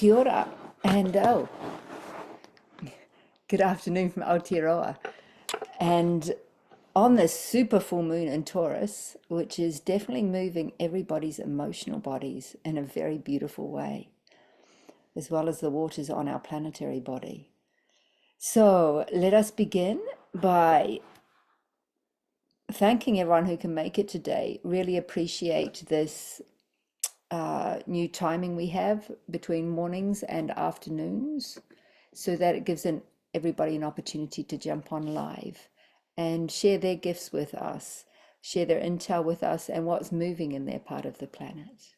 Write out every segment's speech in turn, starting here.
Kia ora, and good afternoon from Aotearoa. And on this super full moon in Taurus, which is definitely moving everybody's emotional bodies in a very beautiful way, as well as the waters on our planetary body. So let us begin by thanking everyone who can make it today. Really appreciate this new timing we have between mornings and afternoons, so that it gives everybody an opportunity to jump on live and share their gifts with us, share their intel with us and what's moving in their part of the planet.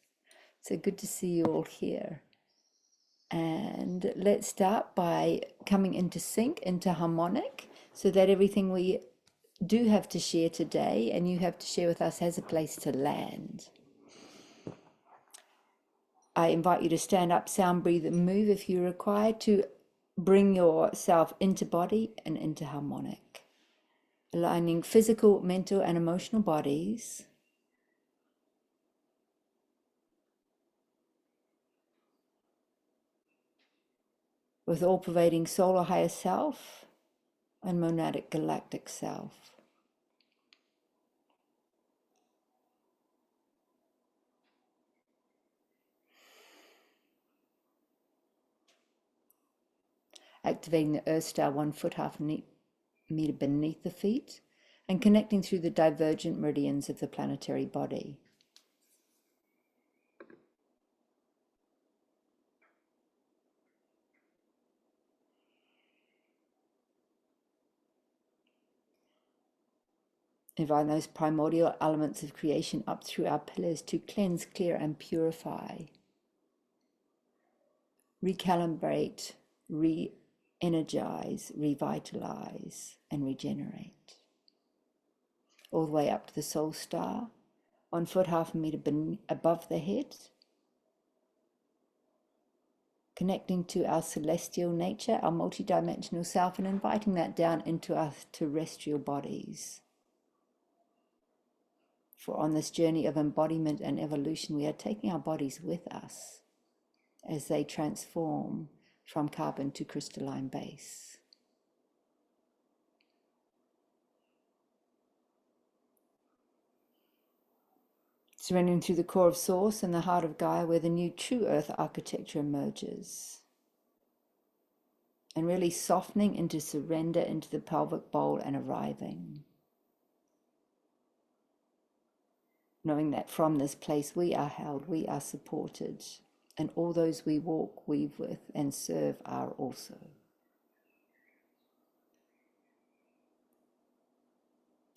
So good to see you all here. And let's start by coming into sync, into harmonic, so that everything we do have to share today and you have to share with us has a place to land. I invite you to stand up, sound, breathe, and move if you're required to bring yourself into body and into harmonic, aligning physical, mental, and emotional bodies with all-pervading soul or higher self and monadic galactic self. Activating the Earth Star 1 foot, half a meter beneath the feet, and connecting through the divergent meridians of the planetary body. Invite those primordial elements of creation up through our pillars to cleanse, clear, and purify. Recalibrate, re-energize, revitalize, and regenerate. All the way up to the soul star, 1 foot, half a meter above the head. Connecting to our celestial nature, our multidimensional self, and inviting that down into our terrestrial bodies. For on this journey of embodiment and evolution, we are taking our bodies with us as they transform from carbon to crystalline base. Surrendering through the core of Source and the heart of Gaia, where the new true Earth architecture emerges. And really softening into surrender into the pelvic bowl and arriving. Knowing that from this place we are held, we are supported, and all those we walk, weave with, and serve are also.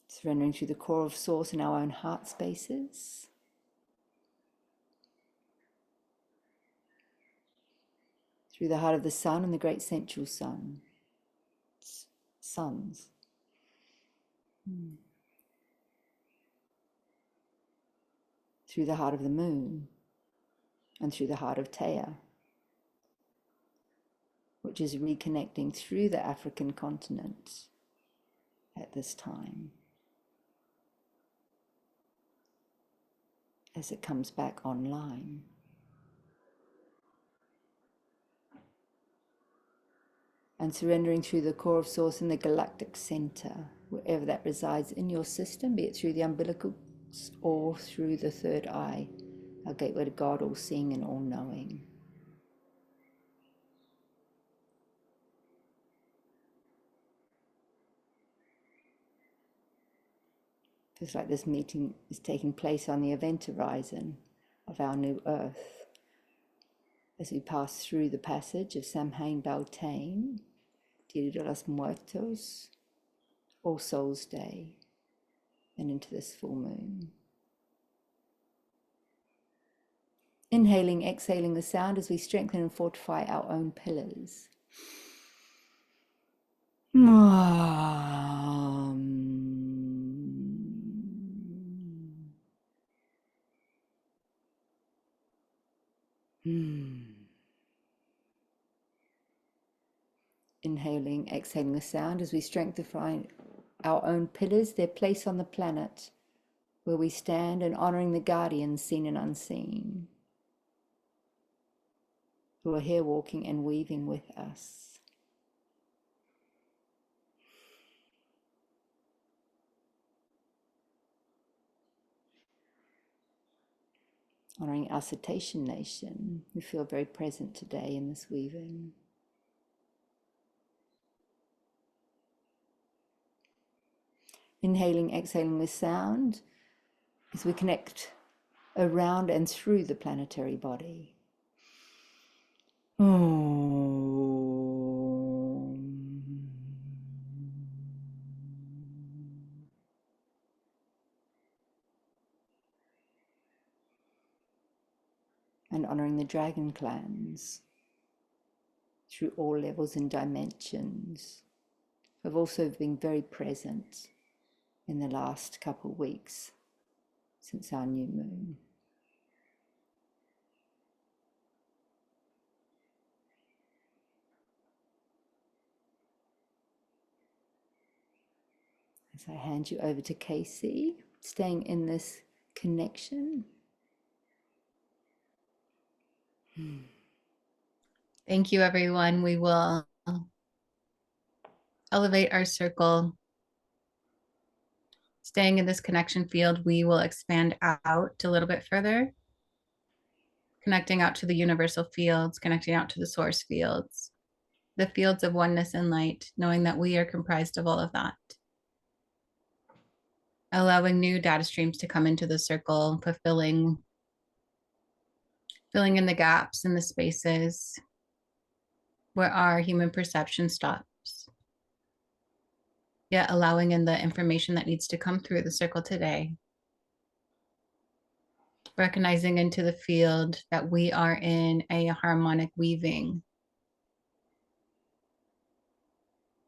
Surrendering through the core of Source in our own heart spaces. Through the heart of the Sun and the great central sun. Suns. Through the heart of the Moon. And through the heart of Gaia, which is reconnecting through the African continent at this time, as it comes back online. And surrendering through the core of Source in the galactic center, wherever that resides in your system, be it through the umbilicals or through the third eye, our gateway to God, all-seeing and all-knowing. Feels like this meeting is taking place on the event horizon of our new Earth, as we pass through the passage of Samhain Beltane, Dia de los Muertos, All Souls Day, and into this full moon. Inhaling, exhaling the sound as we strengthen and fortify our own pillars. Inhaling, exhaling the sound as we strengthen our own pillars, their place on the planet, where we stand, and honoring the guardians seen and unseen, who are here walking and weaving with us. Honoring our Cetacean Nation, who feel very present today in this weaving. Inhaling, exhaling with sound as we connect around and through the planetary body. And honoring the dragon clans through all levels and dimensions, have also been very present in the last couple of weeks since our new moon. As I hand you over to Casey, staying in this connection. Thank you, everyone. We will elevate our circle. Staying in this connection field, we will expand out a little bit further, connecting out to the universal fields, connecting out to the source fields, the fields of oneness and light, knowing that we are comprised of all of that. Allowing new data streams to come into the circle, filling in the gaps and the spaces where our human perception stops. Yet allowing in the information that needs to come through the circle today. Recognizing into the field that we are in a harmonic weaving.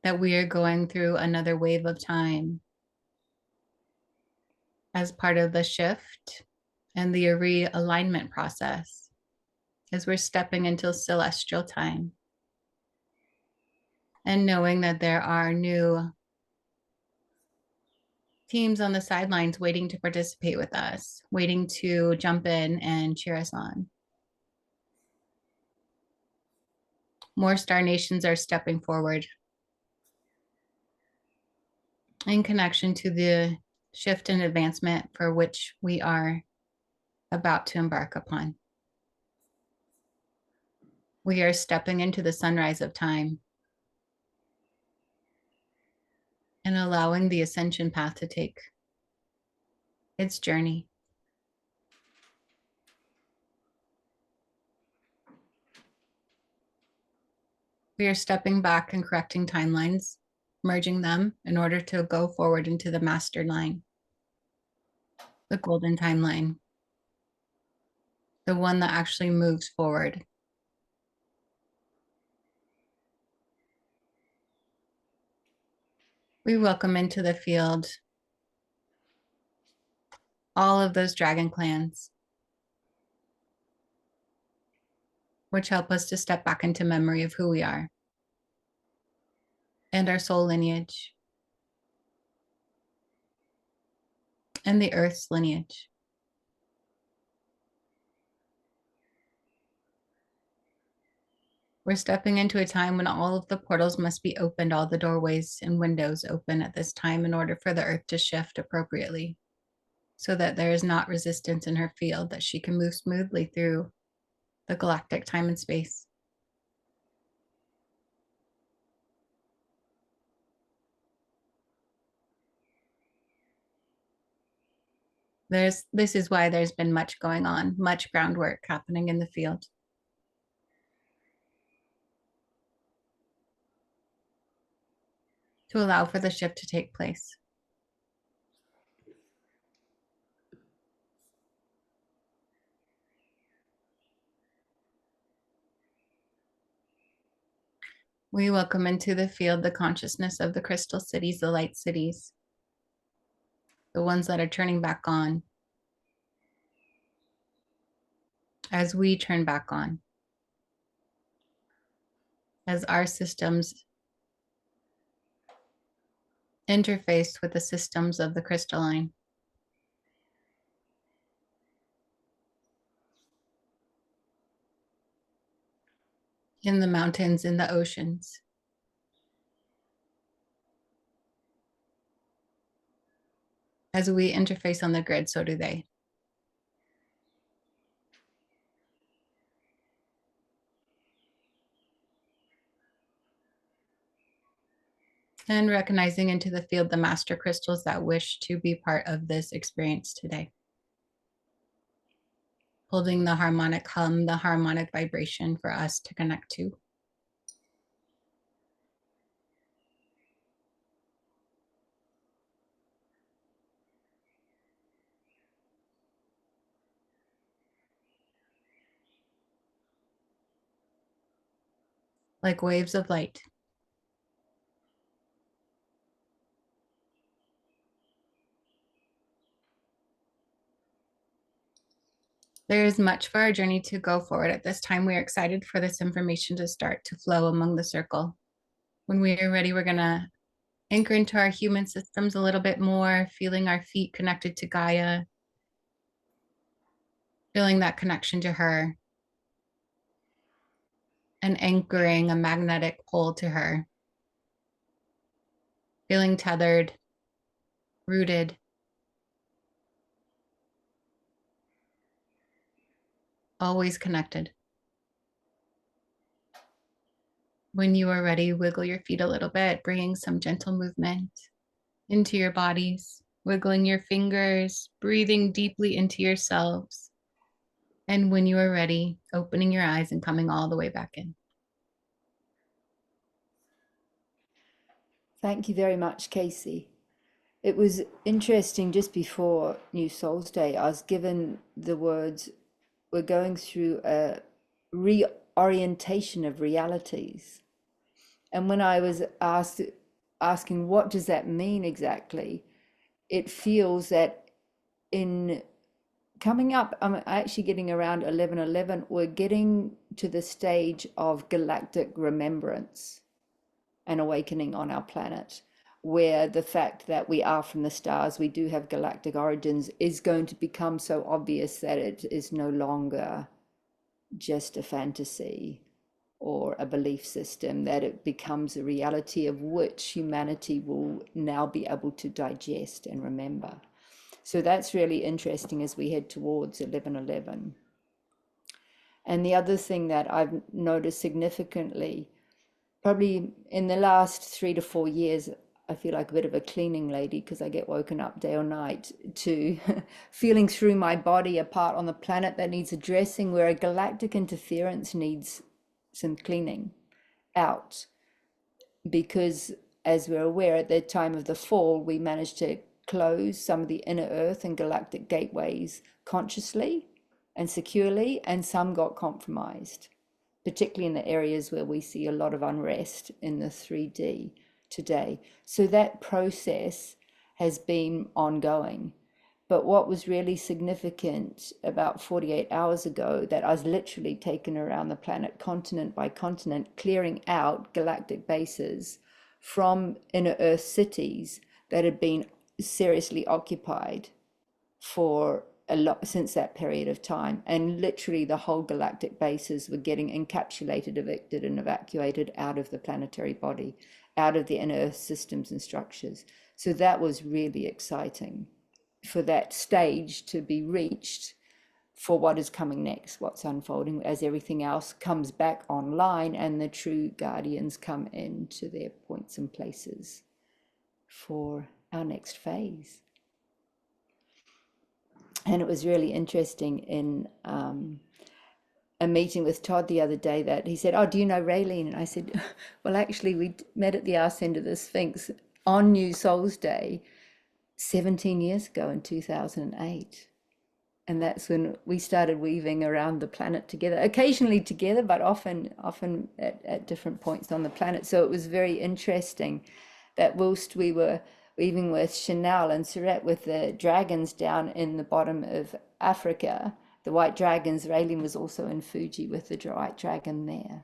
That we are going through another wave of time as part of the shift and the realignment process as we're stepping into celestial time. And knowing that there are new teams on the sidelines waiting to participate with us, waiting to jump in and cheer us on. More star nations are stepping forward in connection to the shift and advancement for which we are about to embark upon. We are stepping into the sunrise of time and allowing the ascension path to take its journey. We are stepping back and correcting timelines, merging them in order to go forward into the master line, the golden timeline, the one that actually moves forward. We welcome into the field all of those dragon clans, which help us to step back into memory of who we are and our soul lineage and the earth's lineage. We're stepping into a time when all of the portals must be opened, all the doorways and windows open at this time in order for the earth to shift appropriately so that there is not resistance in her field, that she can move smoothly through the galactic time and space. This is why there's been much going on, much groundwork happening in the field. To allow for the shift to take place. We welcome into the field the consciousness of the crystal cities, the light cities, the ones that are turning back on as we turn back on, as our systems interface with the systems of the crystalline. in the mountains, in the oceans. As we interface on the grid, so do they. And recognizing into the field the master crystals that wish to be part of this experience today. Holding the harmonic hum, the harmonic vibration for us to connect to. Like waves of light. There is much for our journey to go forward. At this time, we are excited for this information to start to flow among the circle. When we are ready, we're going to anchor into our human systems a little bit more, feeling our feet connected to Gaia, feeling that connection to her, and anchoring a magnetic pull to her, feeling tethered, rooted, always connected. When you are ready, wiggle your feet a little bit, bringing some gentle movement into your bodies, wiggling your fingers, breathing deeply into yourselves. And when you are ready, opening your eyes and coming all the way back in. Thank you very much, Casey. It was interesting just before New Souls Day, I was given the words, we're going through a reorientation of realities. And when I was asking what does that mean exactly, it feels that in coming up, I'm actually getting around 1111, we're getting to the stage of galactic remembrance and awakening on our planet, where the fact that we are from the stars, we do have galactic origins, is going to become so obvious that it is no longer just a fantasy or a belief system, that it becomes a reality of which humanity will now be able to digest and remember. So that's really interesting as we head towards 1111. And the other thing that I've noticed significantly, probably in the last 3 to 4 years, I feel like a bit of a cleaning lady because I get woken up day or night to feeling through my body a part on the planet that needs addressing, where a galactic interference needs some cleaning out. Because as we're aware, at the time of the fall, we managed to close some of the inner earth and galactic gateways consciously and securely, and some got compromised, particularly in the areas where we see a lot of unrest in the 3D today. So that process has been ongoing. But what was really significant about 48 hours ago, that I was literally taken around the planet, continent by continent, clearing out galactic bases from inner Earth cities that had been seriously occupied for a lot since that period of time. And literally the whole galactic bases were getting encapsulated, evicted, and evacuated out of the planetary body, out of the inner Earth systems and structures. So that was really exciting for that stage to be reached for what is coming next, what's unfolding as everything else comes back online and the true guardians come into their points and places for our next phase. And it was really interesting in a meeting with Todd the other day that he said, "Oh, do you know Raylene?" And I said, "Well, actually, we met at the arse end of the Sphinx on New Souls Day 17 years ago in 2008. And that's when we started weaving around the planet together, occasionally together, but often at different points on the planet. So it was very interesting that whilst we were weaving with Chanel and Surette with the dragons down in the bottom of Africa, the white dragons, Raylene was also in Fuji with the white dragon there.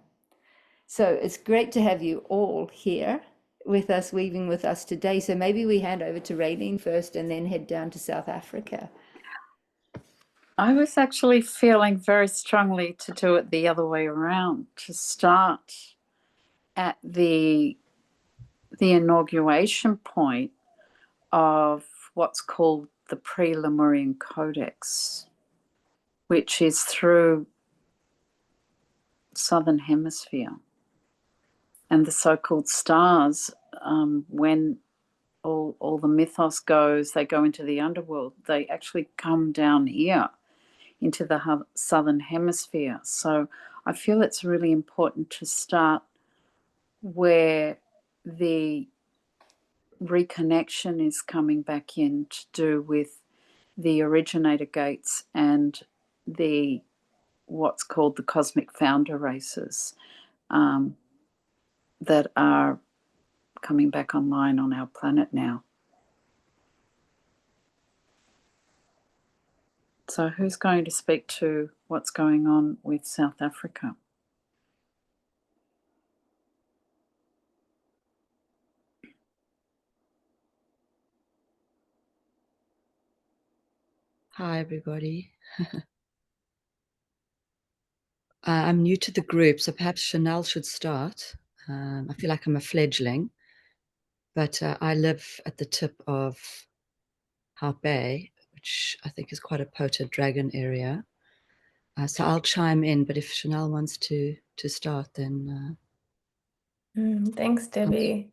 So it's great to have you all here with us, weaving with us today. So maybe we hand over to Raylene first and then head down to South Africa. I was actually feeling very strongly to do it the other way around, to start at the inauguration point of what's called the pre-Lemurian Codex, which is through Southern Hemisphere. And the so-called stars, when all the mythos goes, they go into the underworld, they actually come down here into the Southern Hemisphere. So I feel it's really important to start where the reconnection is coming back in, to do with the originator gates and the what's called the cosmic founder races, that are coming back online on our planet now. So who's going to speak to what's going on with South Africa? Hi, everybody. I'm new to the group, so perhaps Chanel should start. I feel like I'm a fledgling, but I live at the tip of Hout Bay, which I think is quite a potent dragon area. So I'll chime in, but if Chanel wants to start, then... Thanks, Debbie.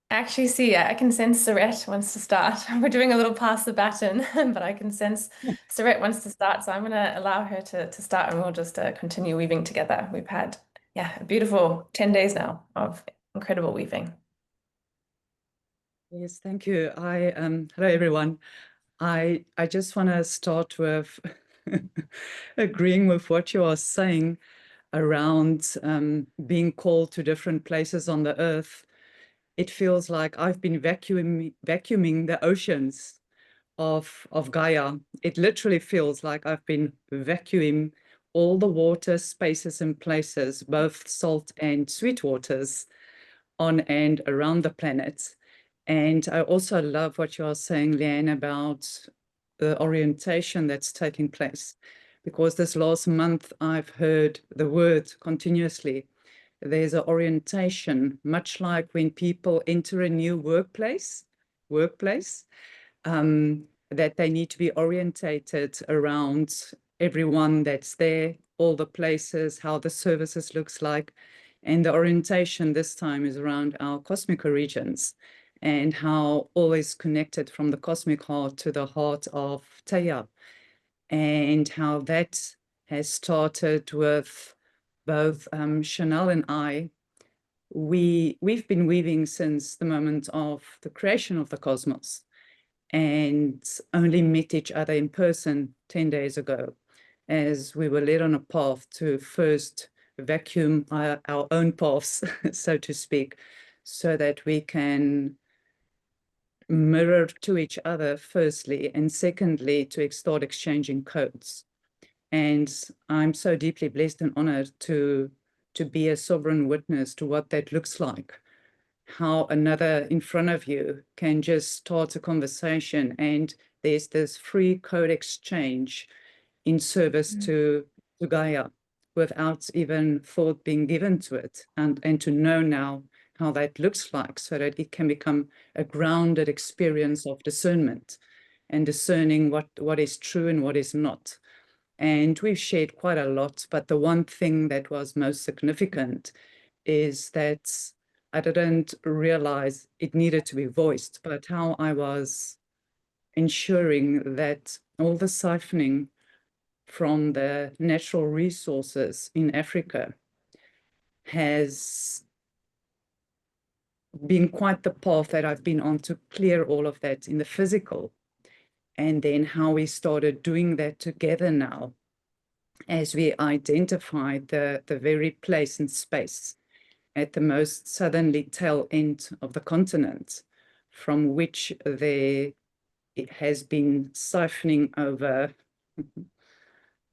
Actually, see, I can sense Sarette wants to start. We're doing a little pass the baton, but I can sense Sarette wants to start. So I'm going to allow her to start, and we'll just continue weaving together. We've had, a beautiful 10 days now of incredible weaving. Yes, thank you. Hello, everyone. I just want to start with agreeing with what you are saying around being called to different places on the earth. It feels like I've been vacuuming the oceans of Gaia. It literally feels like I've been vacuuming all the water, spaces and places, both salt and sweet waters, on and around the planet. And I also love what you are saying, Leanne, about the orientation that's taking place, because this last month I've heard the word continuously. There's an orientation, much like when people enter a new workplace, that they need to be orientated around everyone that's there, all the places, how the services looks like. And the orientation this time is around our cosmic regions, and how all is connected from the cosmic heart to the heart of Theia, and how that has started with both Chanel and I. We've been weaving since the moment of the creation of the cosmos, and only met each other in person 10 days ago, as we were led on a path to first vacuum our own paths, so to speak, so that we can mirror to each other, firstly, and secondly, to start exchanging codes. And I'm so deeply blessed and honored to be a sovereign witness to what that looks like. How another in front of you can just start a conversation, and there's this free code exchange in service to Gaia, without even thought being given to it, and to know now how that looks like, so that it can become a grounded experience of discernment and discerning what is true and what is not. And we've shared quite a lot, but the one thing that was most significant is that I didn't realize it needed to be voiced, but how I was ensuring that all the siphoning from the natural resources in Africa has been quite the path that I've been on, to clear all of that in the physical. And then how we started doing that together now, as we identified the very place and space at the most southerly tail end of the continent, from which it has been siphoning over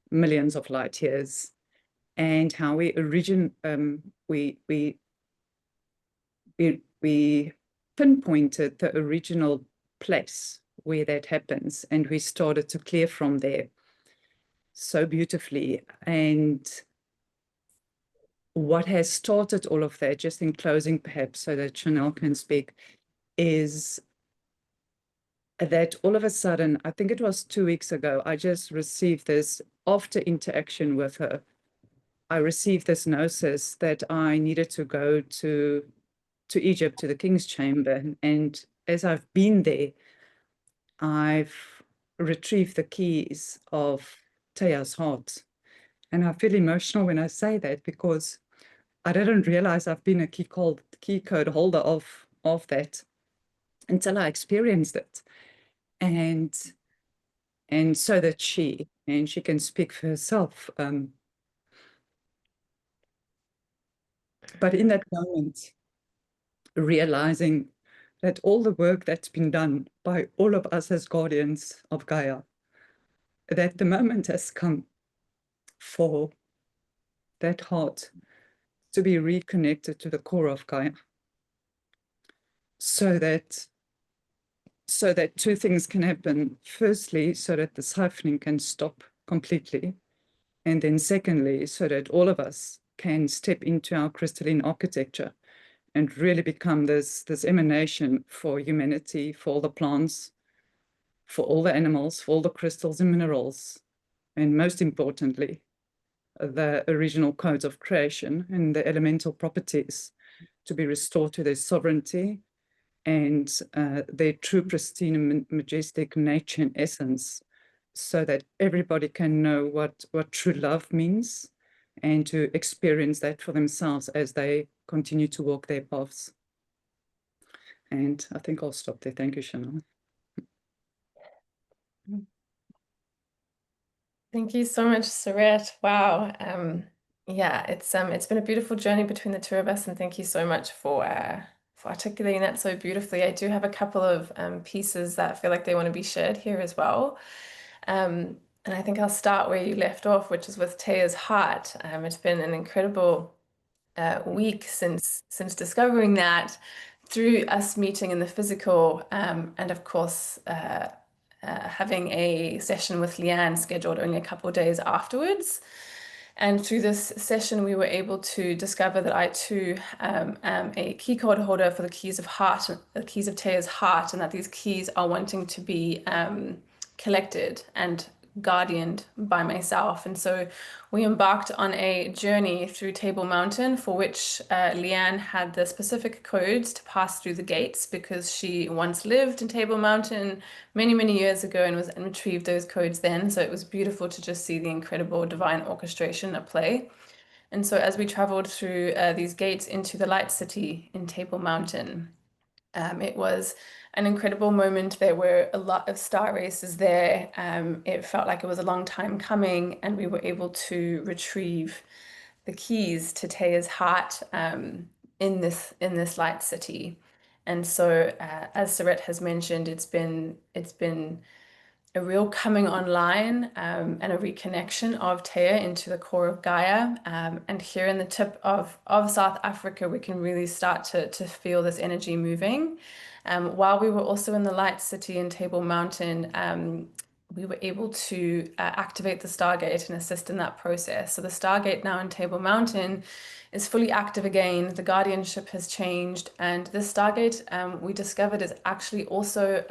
millions of light years, and how we pinpointed the original place where that happens. And we started to clear from there so beautifully. And what has started all of that, just in closing perhaps, so that Chanel can speak, is that all of a sudden, I think it was 2 weeks ago, I just received this, after interaction with her, I received this gnosis that I needed to go to Egypt, to the King's Chamber. And as I've been there, I've retrieved the keys of Tea's heart. And I feel emotional when I say that, because I didn't realize I've been a key code holder of that until I experienced it. And so that she can speak for herself. But in that moment, realizing that all the work that's been done by all of us as guardians of Gaia, that the moment has come for that heart to be reconnected to the core of Gaia, so that two things can happen. Firstly, so that the siphoning can stop completely. And then secondly, so that all of us can step into our crystalline architecture and really become this emanation for humanity, for all the plants, for all the animals, for all the crystals and minerals, and most importantly, the original codes of creation and the elemental properties to be restored to their sovereignty and their true pristine and majestic nature and essence, so that everybody can know what true love means and to experience that for themselves as they continue to walk their paths. And I think I'll stop there. Thank you, Chanel. Thank you so much, Saret. Wow. Yeah, it's been a beautiful journey between the two of us, and thank you so much for articulating that so beautifully. I do have a couple of pieces that feel like they want to be shared here as well. And I think I'll start where you left off, which is with Tea's heart. It's been an incredible week since discovering that, through us meeting in the physical, and of course having a session with Leanne scheduled only a couple of days afterwards. And through this session, we were able to discover that I too am a key code holder for the keys of heart, the keys of Tea's heart, and that these keys are wanting to be collected and guardianed by myself. And so we embarked on a journey through Table Mountain, for which Leanne had the specific codes to pass through the gates, because she once lived in Table Mountain many, many years ago and retrieved those codes then. So it was beautiful to just see the incredible divine orchestration at play. And so as we traveled through these gates into the Light City in Table Mountain, it was an incredible moment. There were a lot of star races there. It felt like it was a long time coming, and we were able to retrieve the keys to Tea's heart in this Light City. And so, as Saret has mentioned, it's been a real coming online and a reconnection of Tea into the core of Gaia. And here in the tip of South Africa, we can really start to feel this energy moving. While we were also in the Light City in Table Mountain, we were able to activate the Stargate and assist in that process. So the Stargate now in Table Mountain is fully active again. The guardianship has changed, and this Stargate we discovered is actually also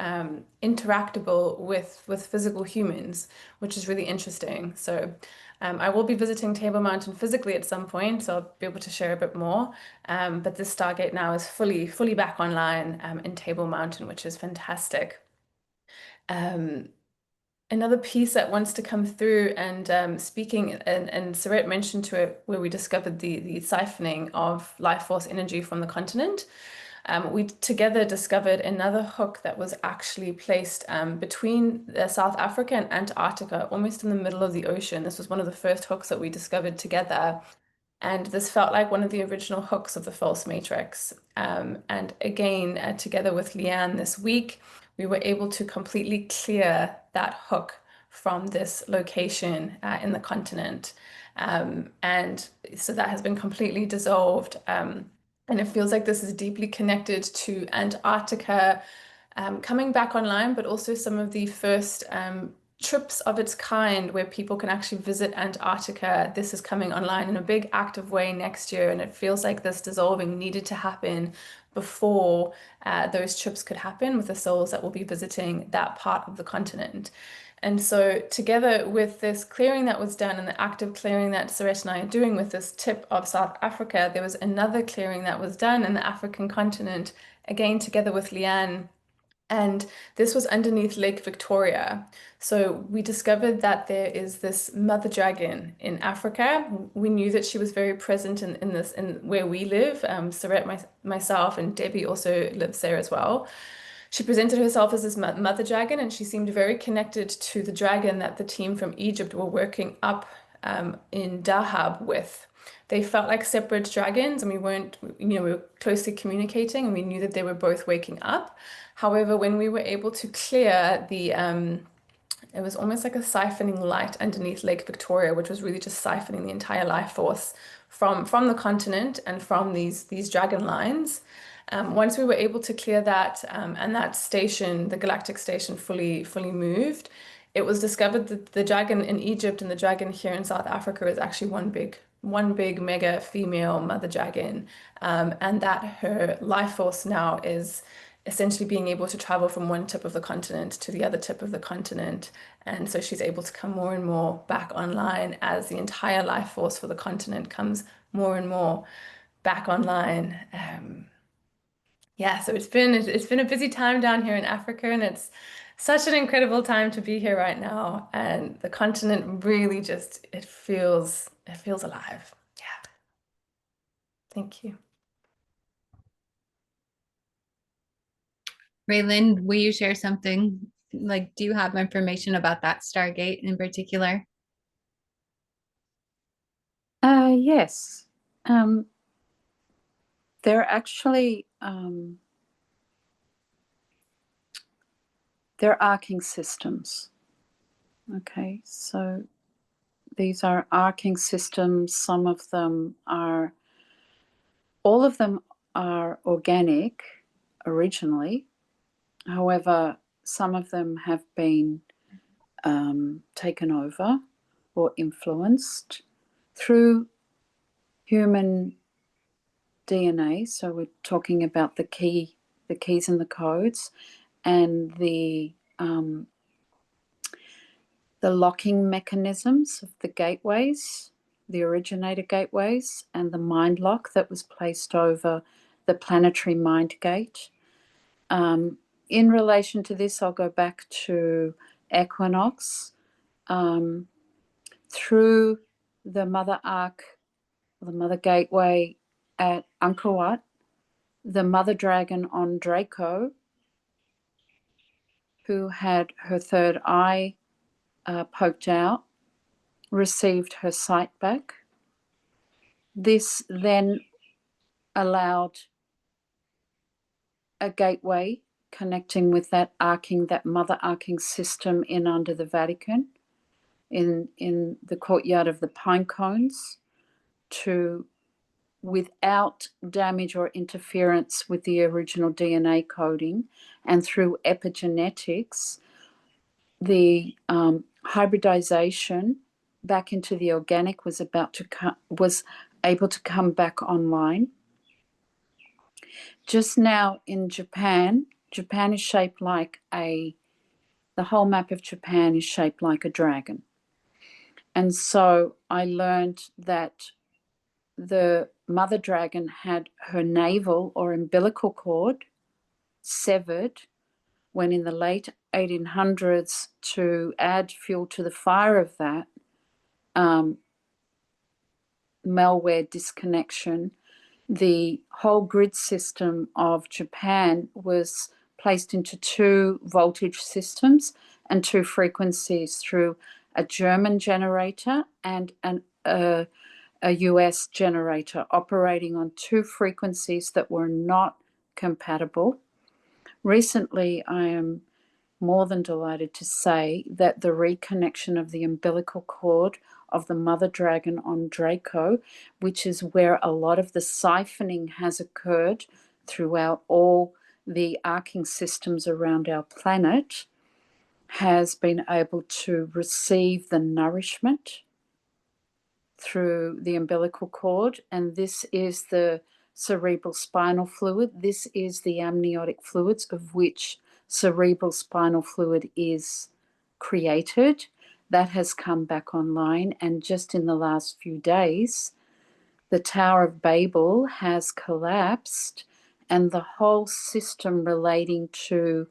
interactable with physical humans, which is really interesting. So I will be visiting Table Mountain physically at some point, so I'll be able to share a bit more. But this Stargate now is fully back online in Table Mountain, which is fantastic. Another piece that wants to come through, and speaking, and Saret mentioned to it, where we discovered the siphoning of life force energy from the continent. We together discovered another hook that was actually placed between South Africa and Antarctica, almost in the middle of the ocean. This was one of the first hooks that we discovered together. And this felt like one of the original hooks of the false matrix. And again, together with Leanne this week, we were able to completely clear that hook from this location in the continent. And so that has been completely dissolved. And it feels like this is deeply connected to Antarctica, coming back online, but also some of the first trips of its kind where people can actually visit Antarctica. This is coming online in a big active way next year, and it feels like this dissolving needed to happen before those trips could happen with the souls that will be visiting that part of the continent. And so together with this clearing that was done and the active clearing that Saret and I are doing with this tip of South Africa, there was another clearing that was done in the African continent, again together with Leanne. And this was underneath Lake Victoria. So we discovered that there is this mother dragon in Africa. We knew that she was very present in where we live. Saret, myself, and Debbie also lives there as well. She presented herself as this mother dragon, and she seemed very connected to the dragon that the team from Egypt were working up in Dahab with. They felt like separate dragons, and we weren't, we were closely communicating, and we knew that they were both waking up. However, when we were able to clear the, it was almost like a siphoning light underneath Lake Victoria, which was really just siphoning the entire life force from the continent and from these dragon lines. Once we were able to clear that and that station, the Galactic station, fully moved, it was discovered that the dragon in Egypt and the dragon here in South Africa is actually one big mega female mother dragon, and that her life force now is essentially being able to travel from one tip of the continent to the other tip of the continent. And so she's able to come more and more back online as the entire life force for the continent comes more and more back online. Yeah, so it's been a busy time down here in Africa, and it's such an incredible time to be here right now. And the continent really just, it feels alive. Yeah. Thank you. Raylan, will you share something? Like, do you have information about that Stargate in particular? Yes. They're actually they're arcing systems. Okay, so these are arcing systems. Some of them are, all of them are organic originally. However, some of them have been taken over or influenced through human DNA. So we're talking about the keys and the codes, and the locking mechanisms of the gateways, the originator gateways, and the mind lock that was placed over the planetary mind gate. In relation to this, I'll go back to equinox. Through the mother arc, the mother gateway at Angkor Wat, the mother dragon on Draco, who had her third eye poked out, received her sight back. This then allowed a gateway connecting with that mother arcing system in under the Vatican, in the courtyard of the pine cones, to, without damage or interference with the original DNA coding, and through epigenetics, the hybridization back into the organic was able to come back online. Just now in Japan is shaped like the whole map of Japan is shaped like a dragon. And so I learned that the mother dragon had her navel or umbilical cord severed when in the late 1800s, to add fuel to the fire of that malware disconnection, the whole grid system of Japan was placed into 2 voltage systems and 2 frequencies through a German generator and a US generator operating on 2 frequencies that were not compatible. Recently, I am more than delighted to say that the reconnection of the umbilical cord of the mother dragon on Draco, which is where a lot of the siphoning has occurred throughout all the arcing systems around our planet has been able to receive the nourishment through the umbilical cord, and this is the cerebral spinal fluid. This is the amniotic fluids, of which cerebral spinal fluid is created. That has come back online, and just in the last few days, the Tower of Babel has collapsed, and the whole system relating to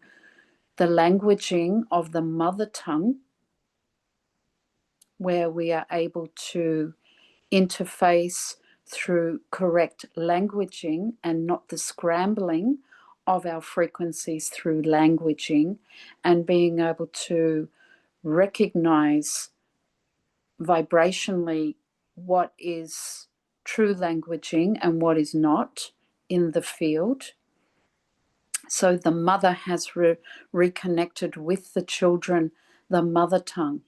the languaging of the mother tongue, where we are able to interface through correct languaging and not the scrambling of our frequencies through languaging, and being able to recognize vibrationally what is true languaging and what is not in the field. So the mother has reconnected with the children, the mother tongue.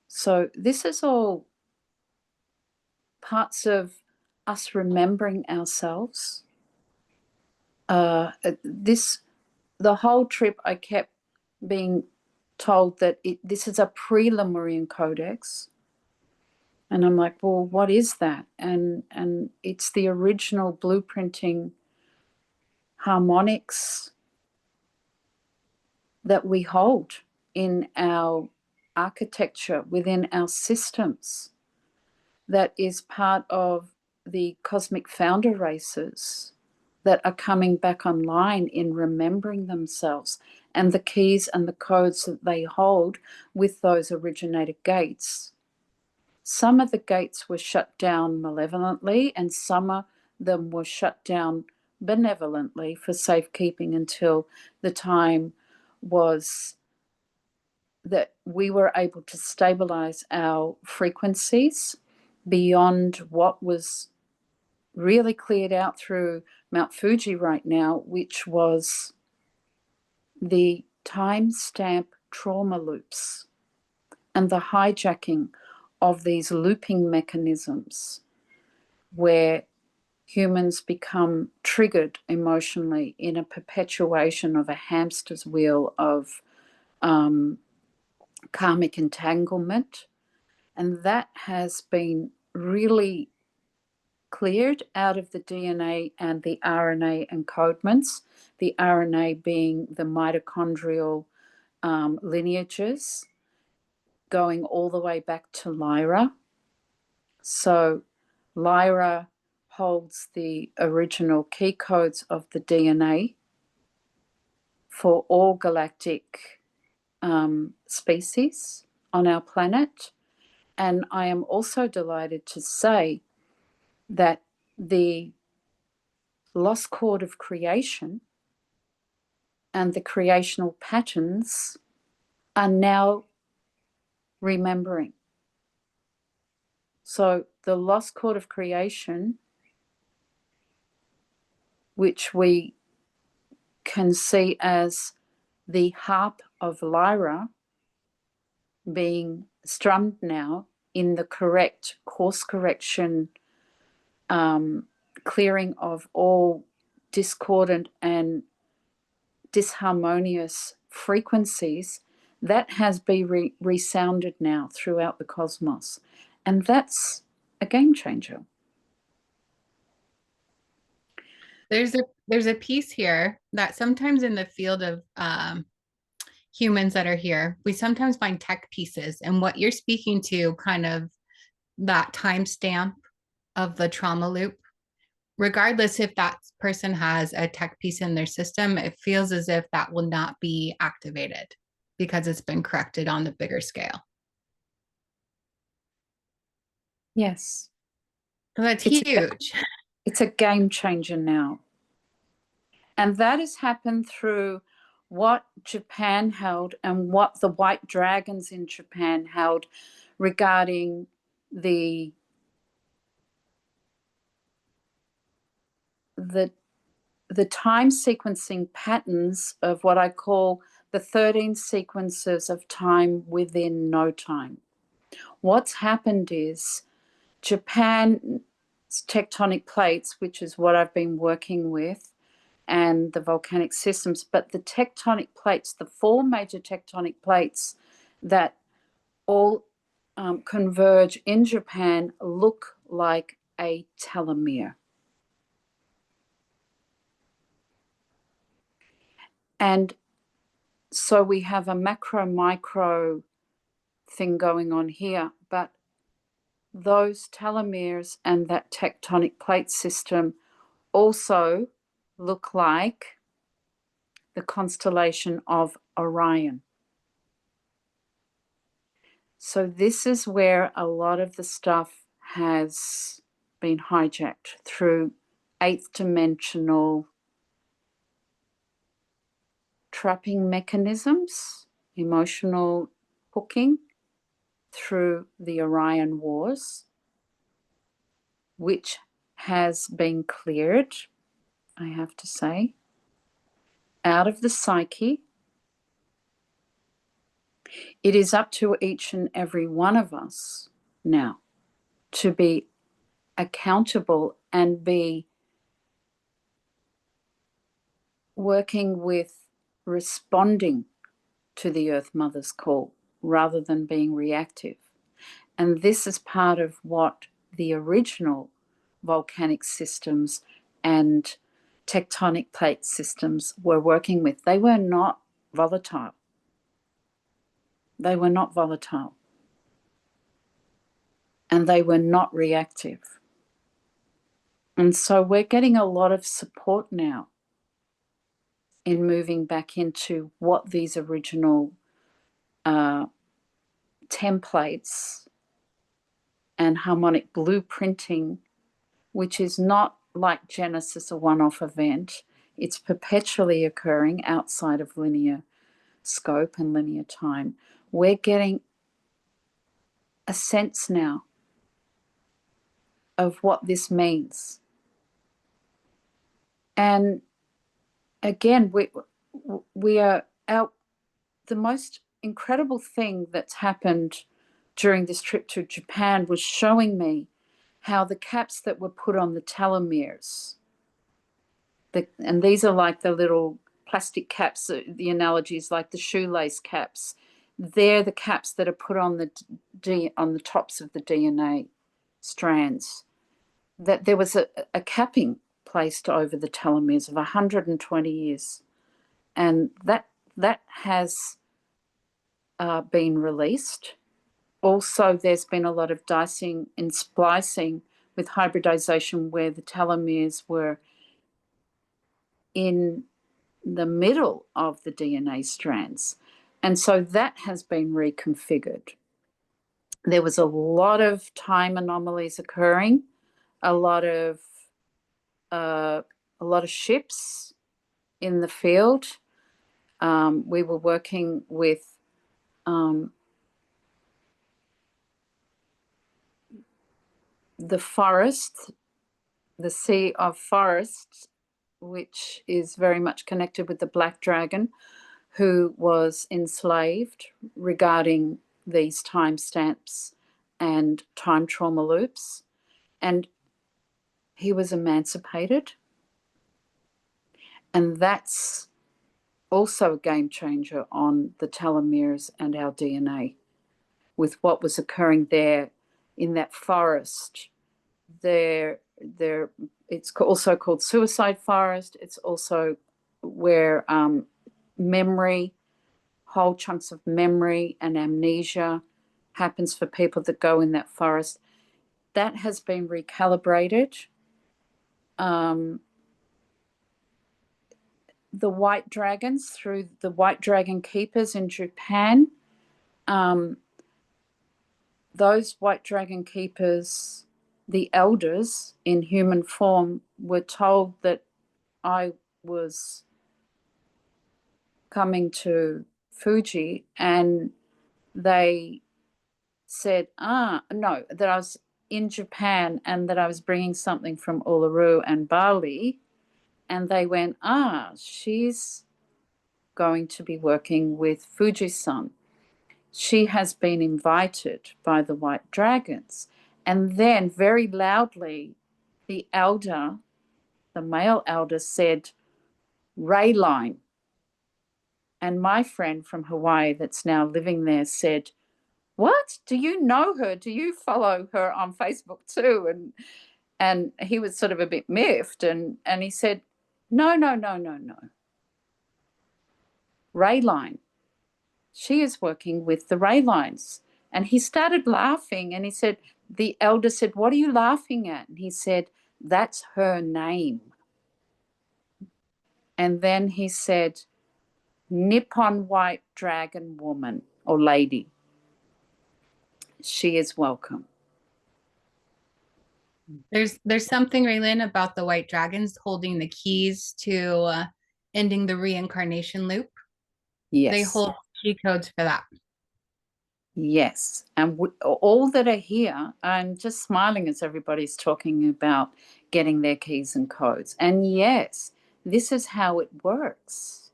So this is all parts of us remembering ourselves. The whole trip I kept being told that this is a pre-Lemurian codex. And I'm like, well, what is that? And it's the original blueprinting harmonics that we hold in our architecture, within our systems, that is part of the cosmic founder races that are coming back online in remembering themselves, and the keys and the codes that they hold with those originated gates. Some of the gates were shut down malevolently, and some of them were shut down benevolently for safekeeping until the time was that we were able to stabilize our frequencies beyond what was really cleared out through Mount Fuji right now, which was the timestamp trauma loops and the hijacking of these looping mechanisms where humans become triggered emotionally in a perpetuation of a hamster's wheel of karmic entanglement. And that has been really cleared out of the DNA and the RNA encodements, the RNA being the mitochondrial lineages going all the way back to Lyra. So Lyra holds the original key codes of the DNA for all galactic species on our planet. And I am also delighted to say that the lost chord of creation and the creational patterns are now remembering. So the lost chord of creation, which we can see as the harp of Lyra being strummed now in the correct course correction, clearing of all discordant and disharmonious frequencies, that has been resounded now throughout the cosmos. And that's a game changer. There's a piece here that sometimes in the field of humans that are here, we sometimes find tech pieces, and what you're speaking to, kind of that timestamp of the trauma loop, regardless if that person has a tech piece in their system, it feels as if that will not be activated because it's been corrected on the bigger scale. Yes. That's huge. It's a game changer now. And that has happened through what Japan held and what the white dragons in Japan held regarding the time sequencing patterns of what I call the 13 sequences of time within no time. What's happened is Japan's tectonic plates, which is what I've been working with, and the volcanic systems, but the tectonic plates, the 4 major tectonic plates that all converge in Japan, look like a telomere. And so we have a macro-micro thing going on here, but those telomeres and that tectonic plate system also look like the constellation of Orion. So this is where a lot of the stuff has been hijacked through 8th dimensional trapping mechanisms, emotional hooking through the Orion Wars, which has been cleared, I have to say, out of the psyche. It is up to each and every one of us now to be accountable and be working with responding to the Earth Mother's call rather than being reactive. And this is part of what the original volcanic systems and tectonic plate systems were working with. They were not volatile. They were not volatile. And they were not reactive. And so we're getting a lot of support now in moving back into what these original templates and harmonic blueprinting, which is not like Genesis, a one-off event. It's perpetually occurring outside of linear scope and linear time. We're getting a sense now of what this means. And again, we are out. The most incredible thing that's happened during this trip to Japan was showing me how the caps that were put on the telomeres, and these are like the little plastic caps, the analogy is like the shoelace caps. They're the caps that are put on the tops of the DNA strands. That there was a capping placed over the telomeres of 120 years. And that has been released. Also, there's been a lot of dicing and splicing with hybridization where the telomeres were in the middle of the DNA strands. And so that has been reconfigured. There was a lot of time anomalies occurring, a lot of ships in the field. We were working with the forest, the sea of forests, which is very much connected with the black dragon, who was enslaved regarding these timestamps and time trauma loops. And he was emancipated. And that's also a game changer on the telomeres and our DNA with what was occurring there in that forest. It's also called suicide forest. It's also where memory, whole chunks of memory and amnesia happens for people that go in that forest. That has been recalibrated. The white dragons, through the white dragon keepers in Japan, those white dragon keepers, the elders in human form, were told that I was coming to Fuji, and they said, no, that I was in Japan and that I was bringing something from Uluru and Bali. And they went, she's going to be working with Fuji-san. She has been invited by the white dragons. And then very loudly, the elder, the male elder, said, ray line. And my friend from Hawaii that's now living there said, what? Do you know her? Do you follow her on Facebook too? And he was sort of a bit miffed, and he said, no. Ray line. She is working with the ray lines. And he started laughing, and he said, the elder said, what are you laughing at? And he said, that's her name. And then he said, Nippon White Dragon Woman or Lady. She is welcome. There's something, Raylin, about the white dragons holding the keys to ending the reincarnation loop. Yes. They hold key codes for that. Yes. And all that are here, I'm just smiling as everybody's talking about getting their keys and codes. And yes, this is how it works.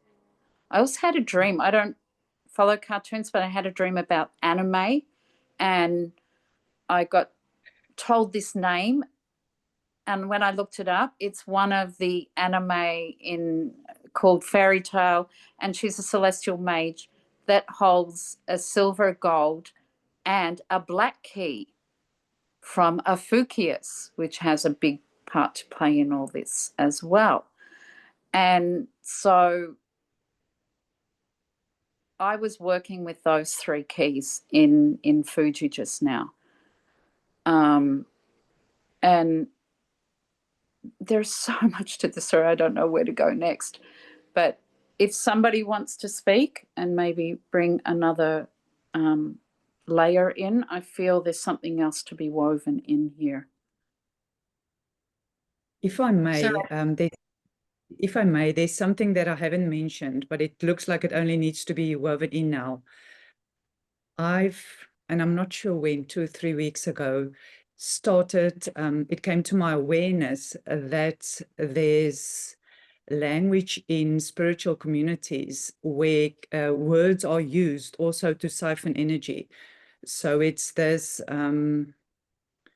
I also had a dream. I don't follow cartoons, but I had a dream about anime, and I got told this name. And when I looked it up, it's one of the anime called Fairy Tale, and she's a celestial mage that holds a silver, gold, and a black key from Ophiuchus, which has a big part to play in all this as well. And so I was working with those 3 keys in Fuji just now. And there's so much to the story. I don't know where to go next. But if somebody wants to speak and maybe bring another layer in, I feel there's something else to be woven in here. If I may, So- if I may, there's something that I haven't mentioned, but it looks like it only needs to be woven in now. And I'm not sure when, 2 or 3 weeks ago, started, it came to my awareness that there's language in spiritual communities where words are used also to siphon energy. So it's this,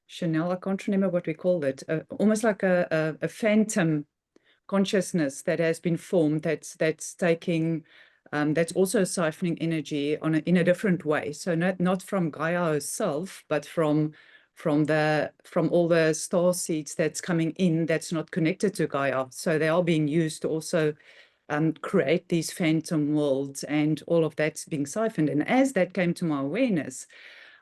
Chanel, I can't remember what we called it, almost like a phantom consciousness that has been formed that's taking that's also siphoning energy in a different way. So not from Gaia herself, but from all the star seeds that's coming in that's not connected to Gaia. So they are being used to also create these phantom worlds, and all of that's being siphoned. And as that came to my awareness,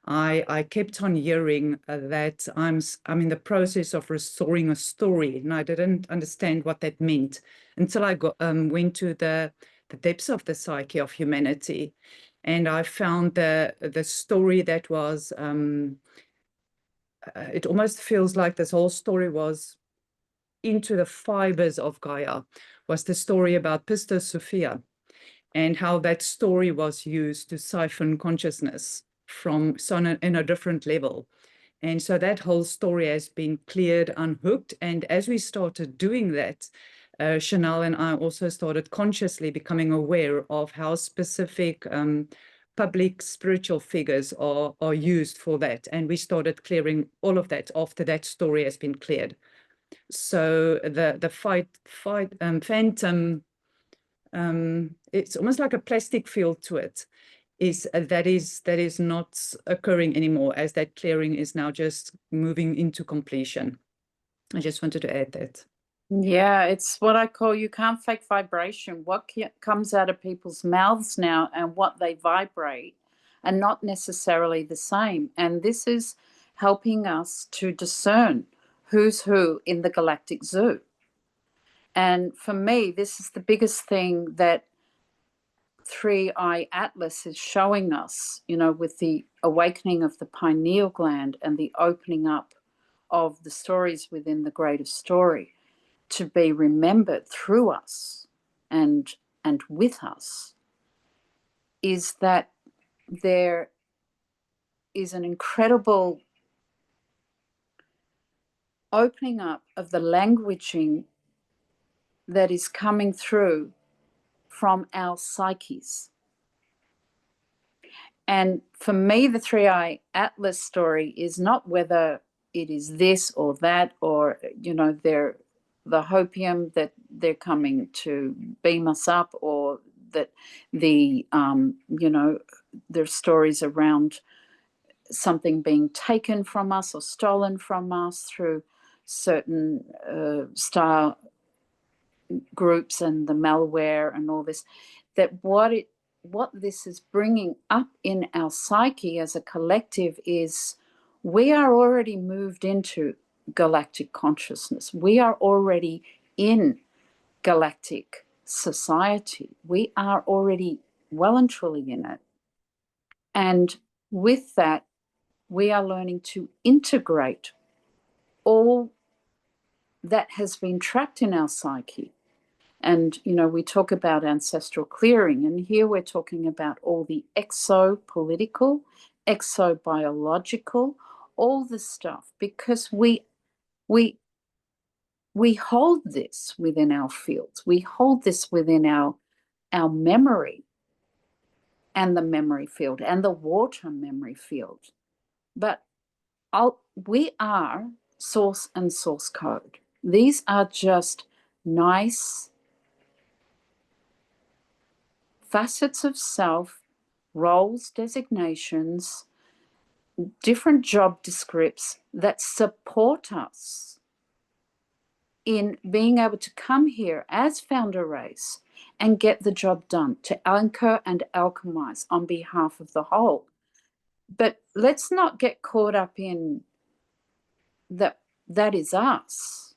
I kept on hearing that I'm in the process of restoring a story, and I didn't understand what that meant until I went to the depths of the psyche of humanity, and I found the story that was. It almost feels like this whole story was into the fibers of Gaia. Was the story about Pistis Sophia, and how that story was used to siphon consciousness from in a different level. And so that whole story has been cleared, unhooked. And as we started doing that, Chanel and I also started consciously becoming aware of how specific public spiritual figures are used for that. And we started clearing all of that after that story has been cleared. So the phantom, it's almost like a plastic feel to it, that is not occurring anymore, as that clearing is now just moving into completion. I just wanted to add that. Yeah, it's what I call, you can't fake vibration. What comes out of people's mouths now and what they vibrate are not necessarily the same. And this is helping us to discern who's who in the galactic zoo. And for me, this is the biggest thing that 3i Atlas is showing us, with the awakening of the pineal gland and the opening up of the stories within the greater story to be remembered through us and with us, is that there is an incredible opening up of the languaging that is coming through from our psyches. And for me, the 3i Atlas story is not whether it is this or that, or, the hopium that they're coming to beam us up, or that the, you know, there's stories around something being taken from us or stolen from us through certain star groups and the malware and all this, that what this is bringing up in our psyche as a collective is we are already moved into galactic consciousness. We are already in galactic society. We are already well and truly in it. And with that, we are learning to integrate all that has been trapped in our psyche. And, you know, we talk about ancestral clearing, and here we're talking about all the exopolitical, exobiological, all the stuff, because we hold this within our fields. We hold this within our memory and the memory field and the water memory field. But we are source and source code. These are just nice facets of self, roles, designations, different job descripts that support us in being able to come here as founder race and get the job done, to anchor and alchemize on behalf of the whole. But let's not get caught up in that is us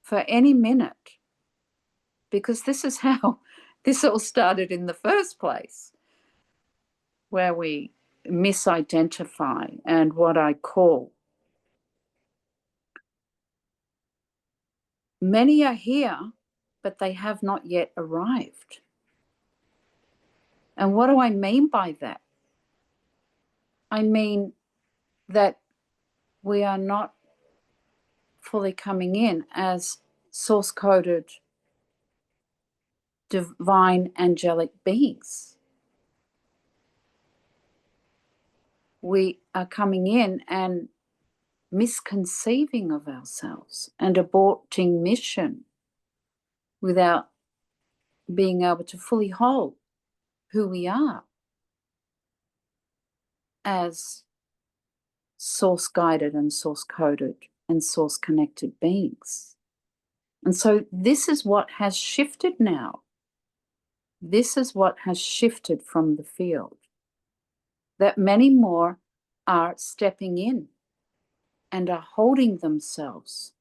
for any minute, because this is how this all started in the first place, where we misidentify and what I call. Many are here, but they have not yet arrived. And what do I mean by that? I mean that we are not fully coming in as source-coded divine angelic beings. We are coming in and misconceiving of ourselves and aborting mission without being able to fully hold who we are as source-guided and source-coded and source-connected beings. And so this is what has shifted now. This is what has shifted from the field, that many more are stepping in and are holding themselves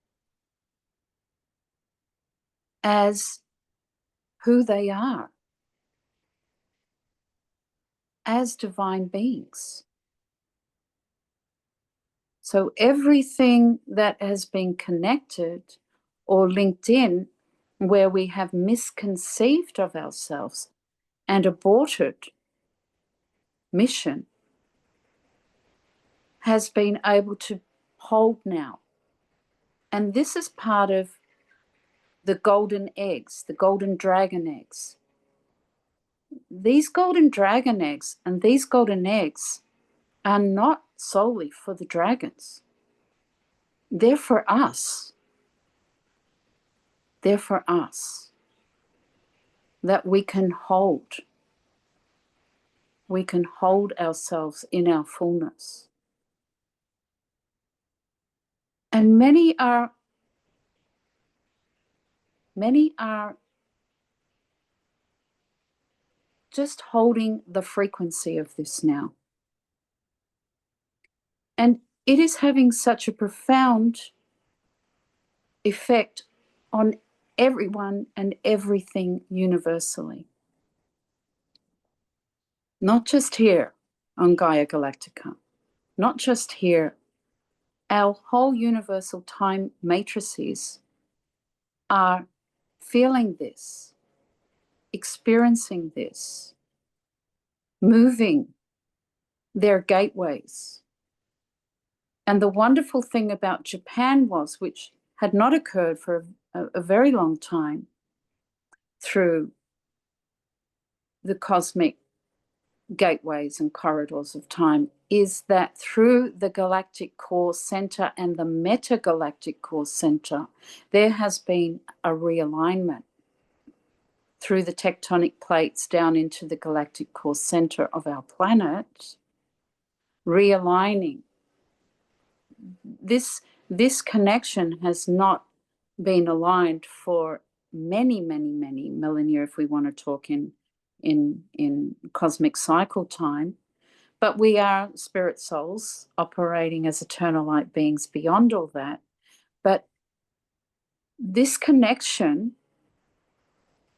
as who they are, as divine beings. So everything that has been connected or linked in where we have misconceived of ourselves and aborted mission has been able to hold now. And this is part of the golden eggs, the golden dragon eggs. These golden dragon eggs and these golden eggs are not solely for the dragons. They're for us. They're for us. That we can hold. We can hold ourselves in our fullness. And many are just holding the frequency of this now. And it is having such a profound effect on everyone and everything universally. Not just here on Gaia Galactica, not just here. Our whole universal time matrices are feeling this, experiencing this, moving their gateways. And the wonderful thing about Japan was, which had not occurred for a very long time through the cosmic gateways and corridors of time is that through the galactic core center and the metagalactic core center, there has been a realignment through the tectonic plates down into the galactic core center of our planet, realigning. This connection has not been aligned for many millennia, if we want to talk in cosmic cycle time. But we are spirit souls operating as eternal light beings beyond all that. But this connection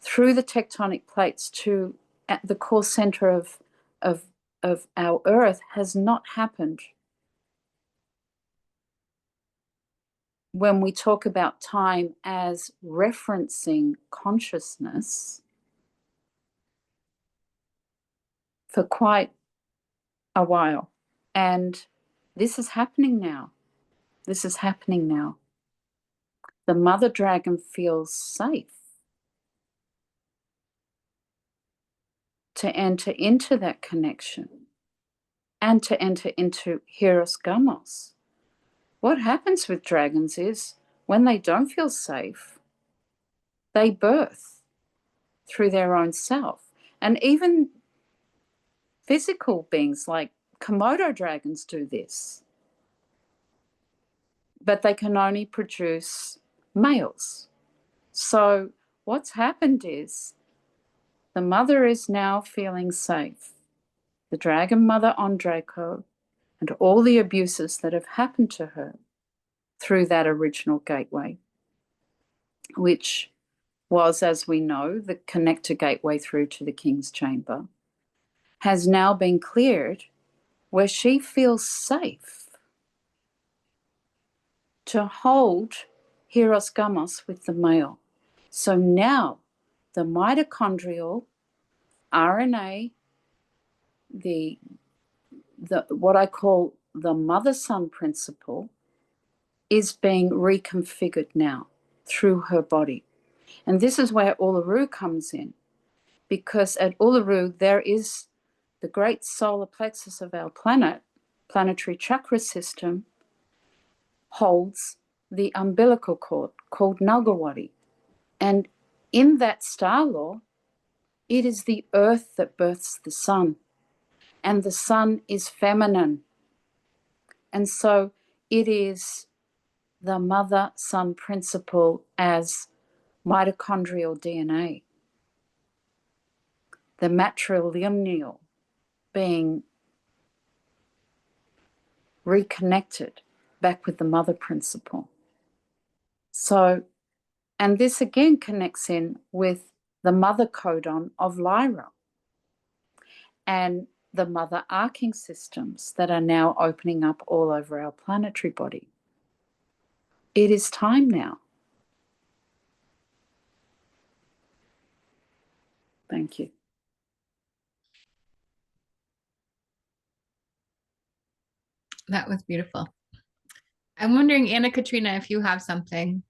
through the tectonic plates to at the core center of our earth has not happened when we talk about time as referencing consciousness for quite a while. And this is happening now. This is happening now. The mother dragon feels safe to enter into that connection and to enter into Hieros Gamos. What happens with dragons is when they don't feel safe, they birth through their own self. And even physical beings like Komodo dragons do this. But they can only produce males. So what's happened is the mother is now feeling safe. The dragon mother on Draco and all the abuses that have happened to her through that original gateway, which was, as we know, the connector gateway through to the King's Chamber, has now been cleared where she feels safe to hold Hieros Gamos with the male. So now the mitochondrial RNA, the what I call the mother-son principle, is being reconfigured now through her body. And this is where Uluru comes in, because at Uluru there is the great solar plexus of our planet, planetary chakra system, holds the umbilical cord called Nalgawadi. And in that star law, it is the earth that births the sun, and the sun is feminine. And so it is the mother-son principle as mitochondrial DNA, the matrilineal being reconnected back with the mother principle. So, and this again connects in with the mother codon of Lyra and the mother arcing systems that are now opening up all over our planetary body. It is time now. Thank you. That was beautiful. I'm wondering, Anna Katrina, if you have something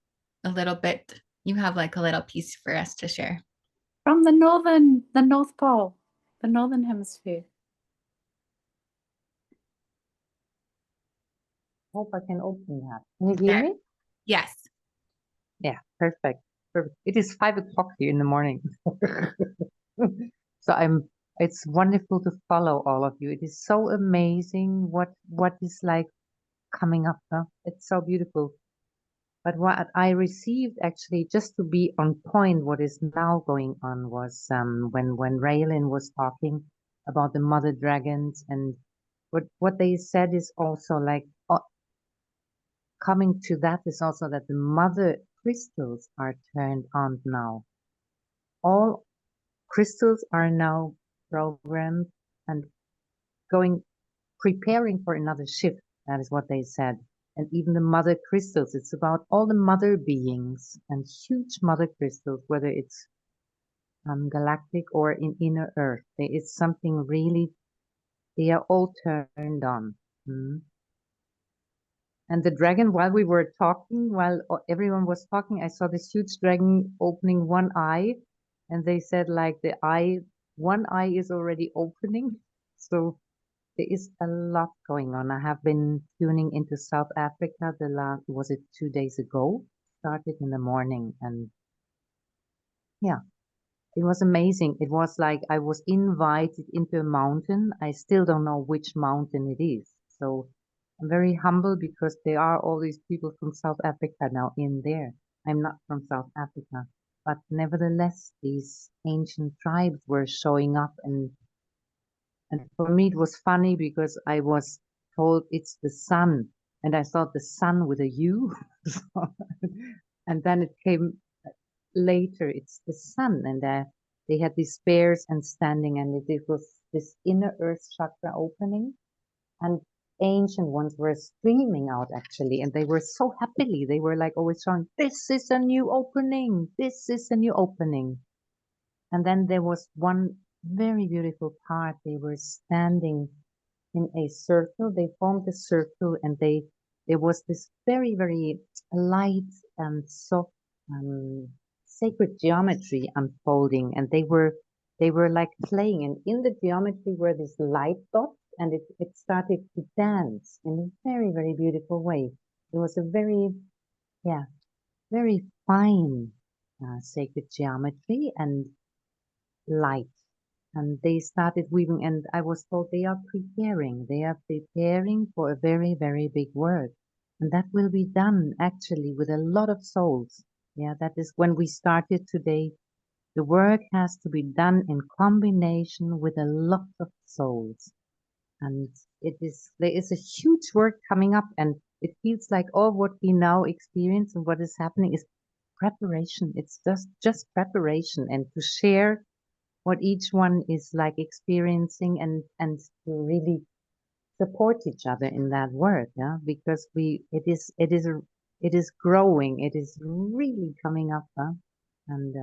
a little bit, you have like a little piece for us to share. From the North Pole, the Northern Hemisphere. Hope I can open that. Can you hear me? Yes. Yeah, perfect. Perfect. It is 5 o'clock here in the morning. So it's wonderful to follow all of you. It is so amazing what is like coming up, huh? It's so beautiful. But what I received actually, just to be on point, what is now going on was when Raylin was talking about the mother dragons, and what they said is also like coming to that is also that the mother crystals are turned on now. All crystals are now programmed and preparing for another shift. That is what they said. And even the mother crystals, it's about all the mother beings and huge mother crystals, whether it's galactic or in inner earth. There is something really, they are all turned on. And the dragon, while we were talking, while everyone was talking, I saw this huge dragon opening one eye. And they said like one eye is already opening. So there is a lot going on. I have been tuning into South Africa the last, was it 2 days ago? Started in the morning, and yeah, it was amazing. It was like I was invited into a mountain. I still don't know which mountain it is. So I'm very humble because there are all these people from South Africa now in there. I'm not from South Africa, but nevertheless, these ancient tribes were showing up, and for me, it was funny because I was told it's the sun, and I thought the sun with a U. And then it came later, it's the sun, and they had these bears and standing, and it was this inner earth chakra opening, and ancient ones were screaming out actually, and they were so happily, they were like always showing, this is a new opening, this is a new opening. And then there was one very beautiful part. They were standing in a circle. They formed a circle, and there was this very, very light and soft sacred geometry unfolding, and they were like playing. And in the geometry were these light dots, and it started to dance in a very, very beautiful way. It was a very, yeah, very fine sacred geometry and light. And they started weaving, and I was told they are preparing for a very, very big work. And that will be done actually with a lot of souls. Yeah, that is when we started today. The work has to be done in combination with a lot of souls. And there is a huge work coming up, and it feels like all what we now experience and what is happening is preparation. It's just preparation, and to share what each one is like experiencing, and to really support each other in that work, yeah, because it is growing, it is really coming up, huh? And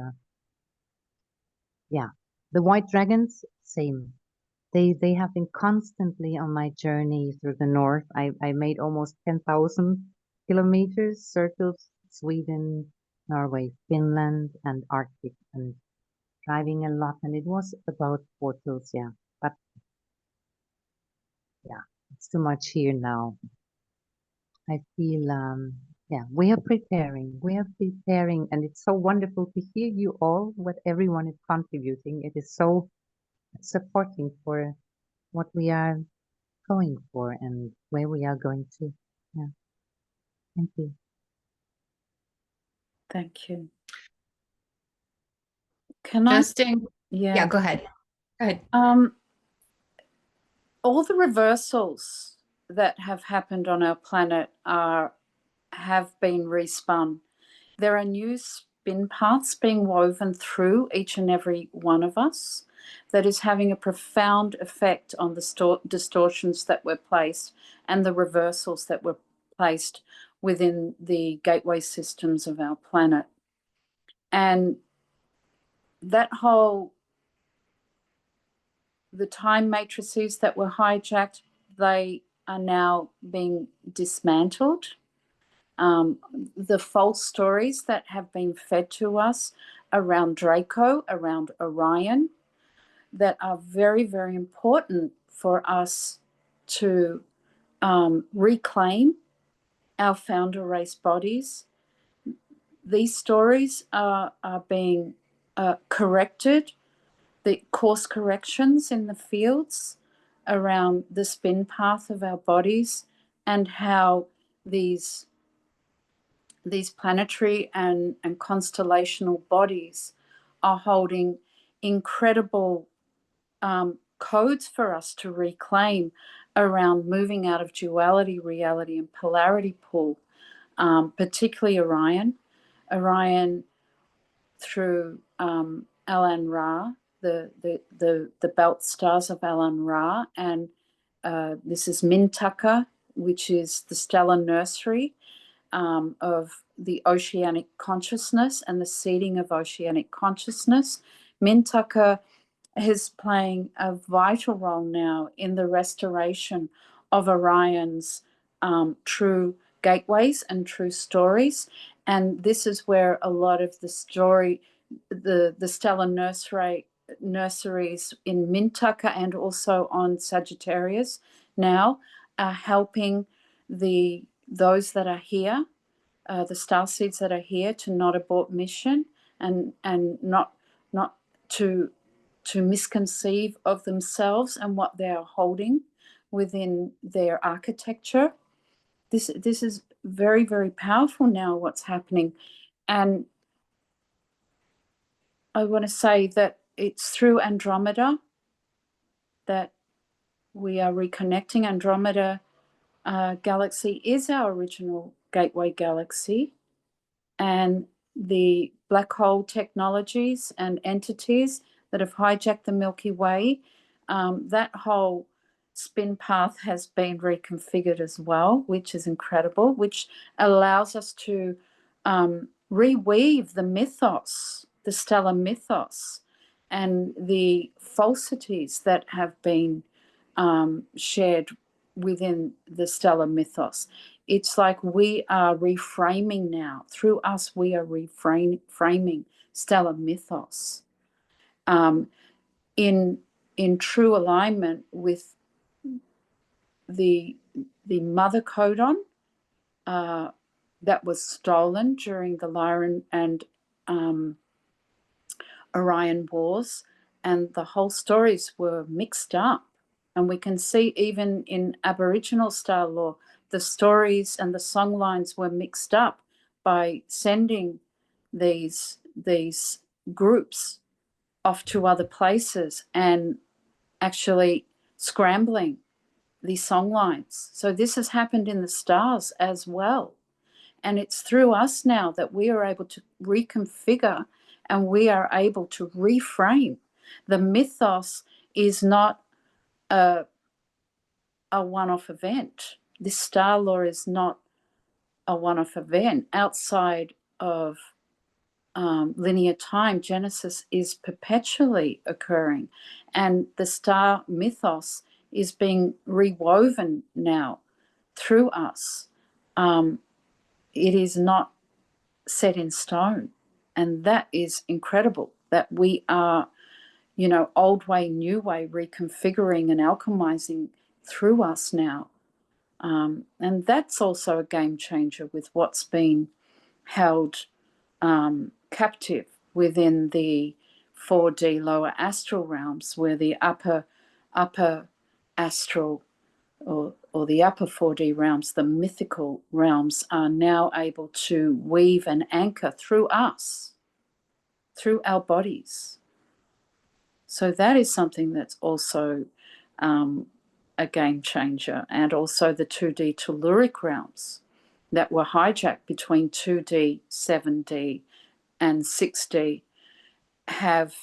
yeah, the white dragons, same. They have been constantly on my journey through the north. I made almost 10,000 kilometers, circles, Sweden, Norway, Finland, and Arctic, and driving a lot, and it was about portals, yeah. But yeah, it's too much here now. I feel, yeah, we are preparing, and it's so wonderful to hear you all, what everyone is contributing. It is so supporting for what we are going for and where we are going to. Yeah, thank you. Thank you. Can I? Justin, yeah, go ahead. Go ahead. All the reversals that have happened on our planet have been respun. There are new spin paths being woven through each and every one of us that is having a profound effect on the distortions that were placed and the reversals that were placed within the gateway systems of our planet. And that whole, the time matrices that were hijacked, they are now being dismantled. The false stories that have been fed to us around Draco, around Orion, that are very, very important for us to reclaim our founder race bodies. These stories are being corrected, the course corrections in the fields around the spin path of our bodies, and how these planetary and constellational bodies are holding incredible codes for us to reclaim around moving out of duality, reality, and polarity pull, particularly Orion. Orion through Alan Ra, the belt stars of Alan Ra, and this is Mintaka, which is the stellar nursery of the oceanic consciousness and the seeding of oceanic consciousness. Mintaka is playing a vital role now in the restoration of Orion's true gateways and true stories. And this is where a lot of the story, the stellar nurseries in Mintaka and also on Sagittarius now are helping those that are here, the star seeds that are here, to not abort mission and not to misconceive of themselves and what they are holding within their architecture. This is very, very powerful now, what's happening. And I want to say that it's through Andromeda that we are reconnecting. Andromeda galaxy is our original gateway galaxy, and the black hole technologies and entities that have hijacked the Milky Way, that whole spin path has been reconfigured as well, which is incredible, which allows us to reweave the mythos, the stellar mythos, and the falsities that have been shared within the stellar mythos. It's like we are reframing now. Through us, we are reframing stellar mythos in true alignment with the mother codon that was stolen during the Lyran and Orion wars, and the whole stories were mixed up. And we can see even in Aboriginal star lore, the stories and the song lines were mixed up by sending these groups off to other places and actually scrambling these song lines. So this has happened in the stars as well. And it's through us now that we are able to reconfigure and we are able to reframe. The mythos is not a one-off event. This star law is not a one-off event. Outside of linear time, Genesis is perpetually occurring, and the star mythos is being rewoven now through us. It is not set in stone, and that is incredible, that we are, old way, new way, reconfiguring and alchemizing through us now. And that's also a game changer with what's been held captive within the 4D lower astral realms, where the upper astral or the upper 4D realms, the mythical realms, are now able to weave and anchor through us, through our bodies. So that is something that's also a game changer. And also the 2D telluric realms that were hijacked between 2D, 7D, and 6D have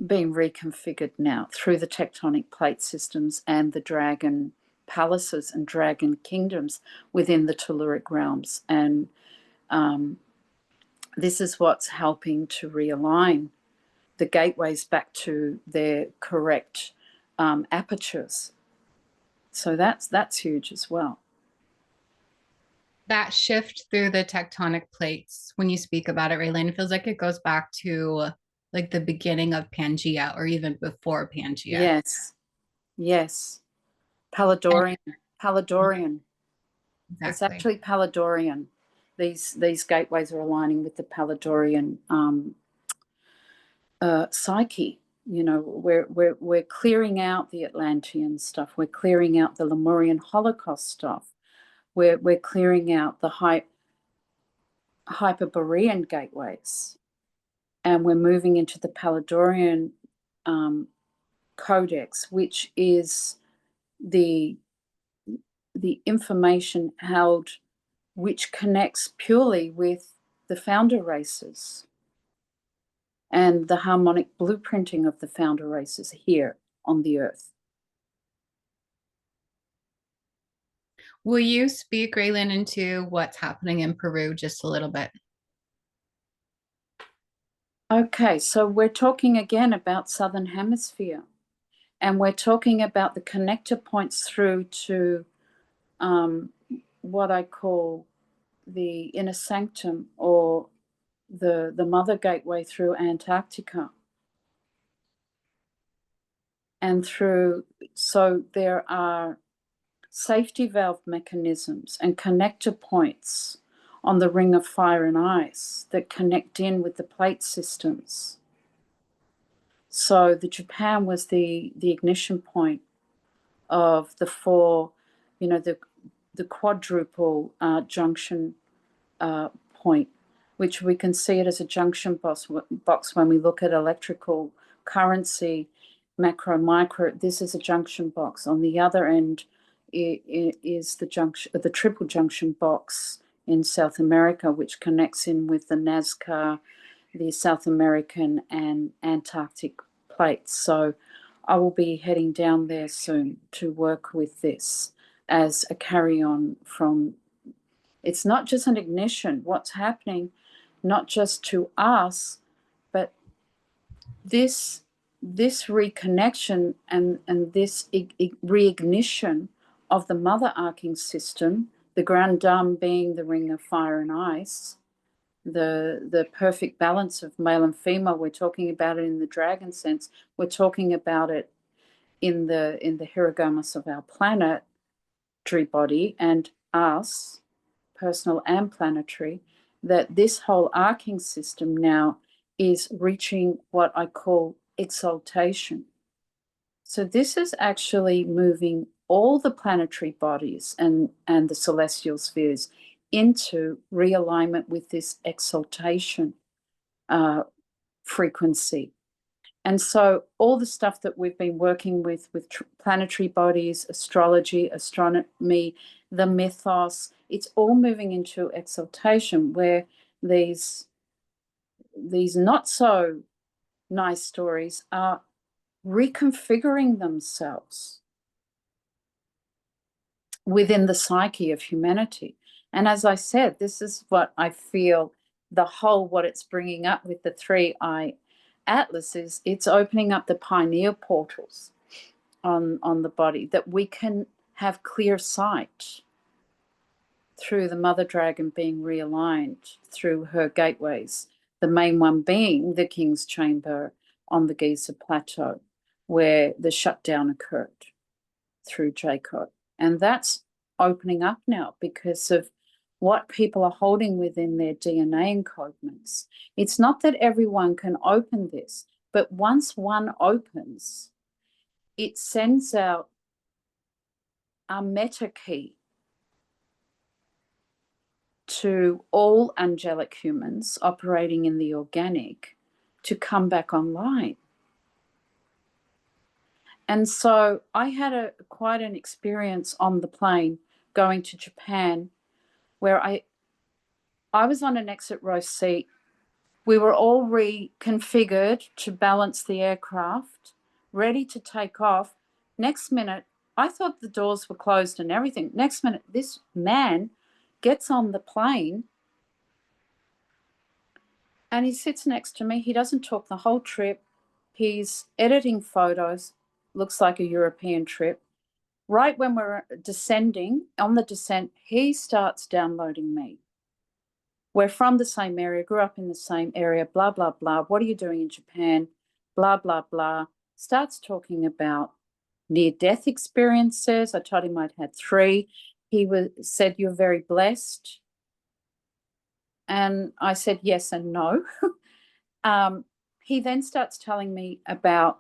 been reconfigured now through the tectonic plate systems and the dragon palaces and dragon kingdoms within the telluric realms. And this is what's helping to realign the gateways back to their correct apertures. So that's huge as well. That shift through the tectonic plates, when you speak about it, Raylene, it feels like it goes back to like the beginning of Pangea, or even before Pangea. Yes. Palladorian. Exactly. It's actually Palladorian. These gateways are aligning with the Palladorian psyche. We're clearing out the Atlantean stuff. We're clearing out the Lemurian Holocaust stuff. We're clearing out the Hyperborean gateways, and we're moving into the Palladorian codex, which is the information held, which connects purely with the founder races and the harmonic blueprinting of the founder races here on the earth. Will you speak, Raylene, into what's happening in Peru just a little bit? Okay, so we're talking again about Southern Hemisphere, and we're talking about the connector points through to what I call the inner sanctum, or the mother gateway through Antarctica. And so there are safety valve mechanisms and connector points on the ring of fire and ice that connect in with the plate systems. So the Japan was the ignition point of the four, the quadruple junction point, which we can see it as a junction box when we look at electrical currency, macro, micro. This is a junction box. On the other end is the triple junction box in South America, which connects in with the Nazca, the South American and Antarctic plates. So I will be heading down there soon to work with this as a carry-on from, it's not just an ignition, what's happening, not just to us, but this reconnection and this reignition of the mother arcing system, the Grand Dame being the ring of fire and ice, the perfect balance of male and female. We're talking about it in the dragon sense. We're talking about it in the hierogamous of our planetary body and us, personal and planetary, that this whole arcing system now is reaching what I call exaltation. So this is actually moving all the planetary bodies and the celestial spheres into realignment with this exaltation frequency. And so all the stuff that we've been working with planetary bodies, astrology, astronomy, the mythos, it's all moving into exaltation, where these not so nice stories are reconfiguring themselves within the psyche of humanity. And as I said, this is what I feel what it's bringing up with the 3-eye atlas is, it's opening up the pineal portals on the body, that we can have clear sight through the mother dragon being realigned through her gateways, the main one being the King's Chamber on the Giza Plateau, where the shutdown occurred through Jacob. And that's opening up now because of what people are holding within their DNA encodements. It's not that everyone can open this, but once one opens, it sends out a meta key to all angelic humans operating in the organic to come back online. And so I had quite an experience on the plane going to Japan, where I was on an exit row seat. We were all reconfigured to balance the aircraft, ready to take off. Next minute, I thought the doors were closed and everything. Next minute, this man gets on the plane and he sits next to me. He doesn't talk the whole trip. He's editing photos. Looks like a European trip. Right when we're descending, on the descent, he starts downloading me. We're from the same area, grew up in the same area, blah, blah, blah. What are you doing in Japan? Blah, blah, blah. Starts talking about near-death experiences. I told him I'd had 3. He said, "You're very blessed." And I said yes and no. He then starts telling me about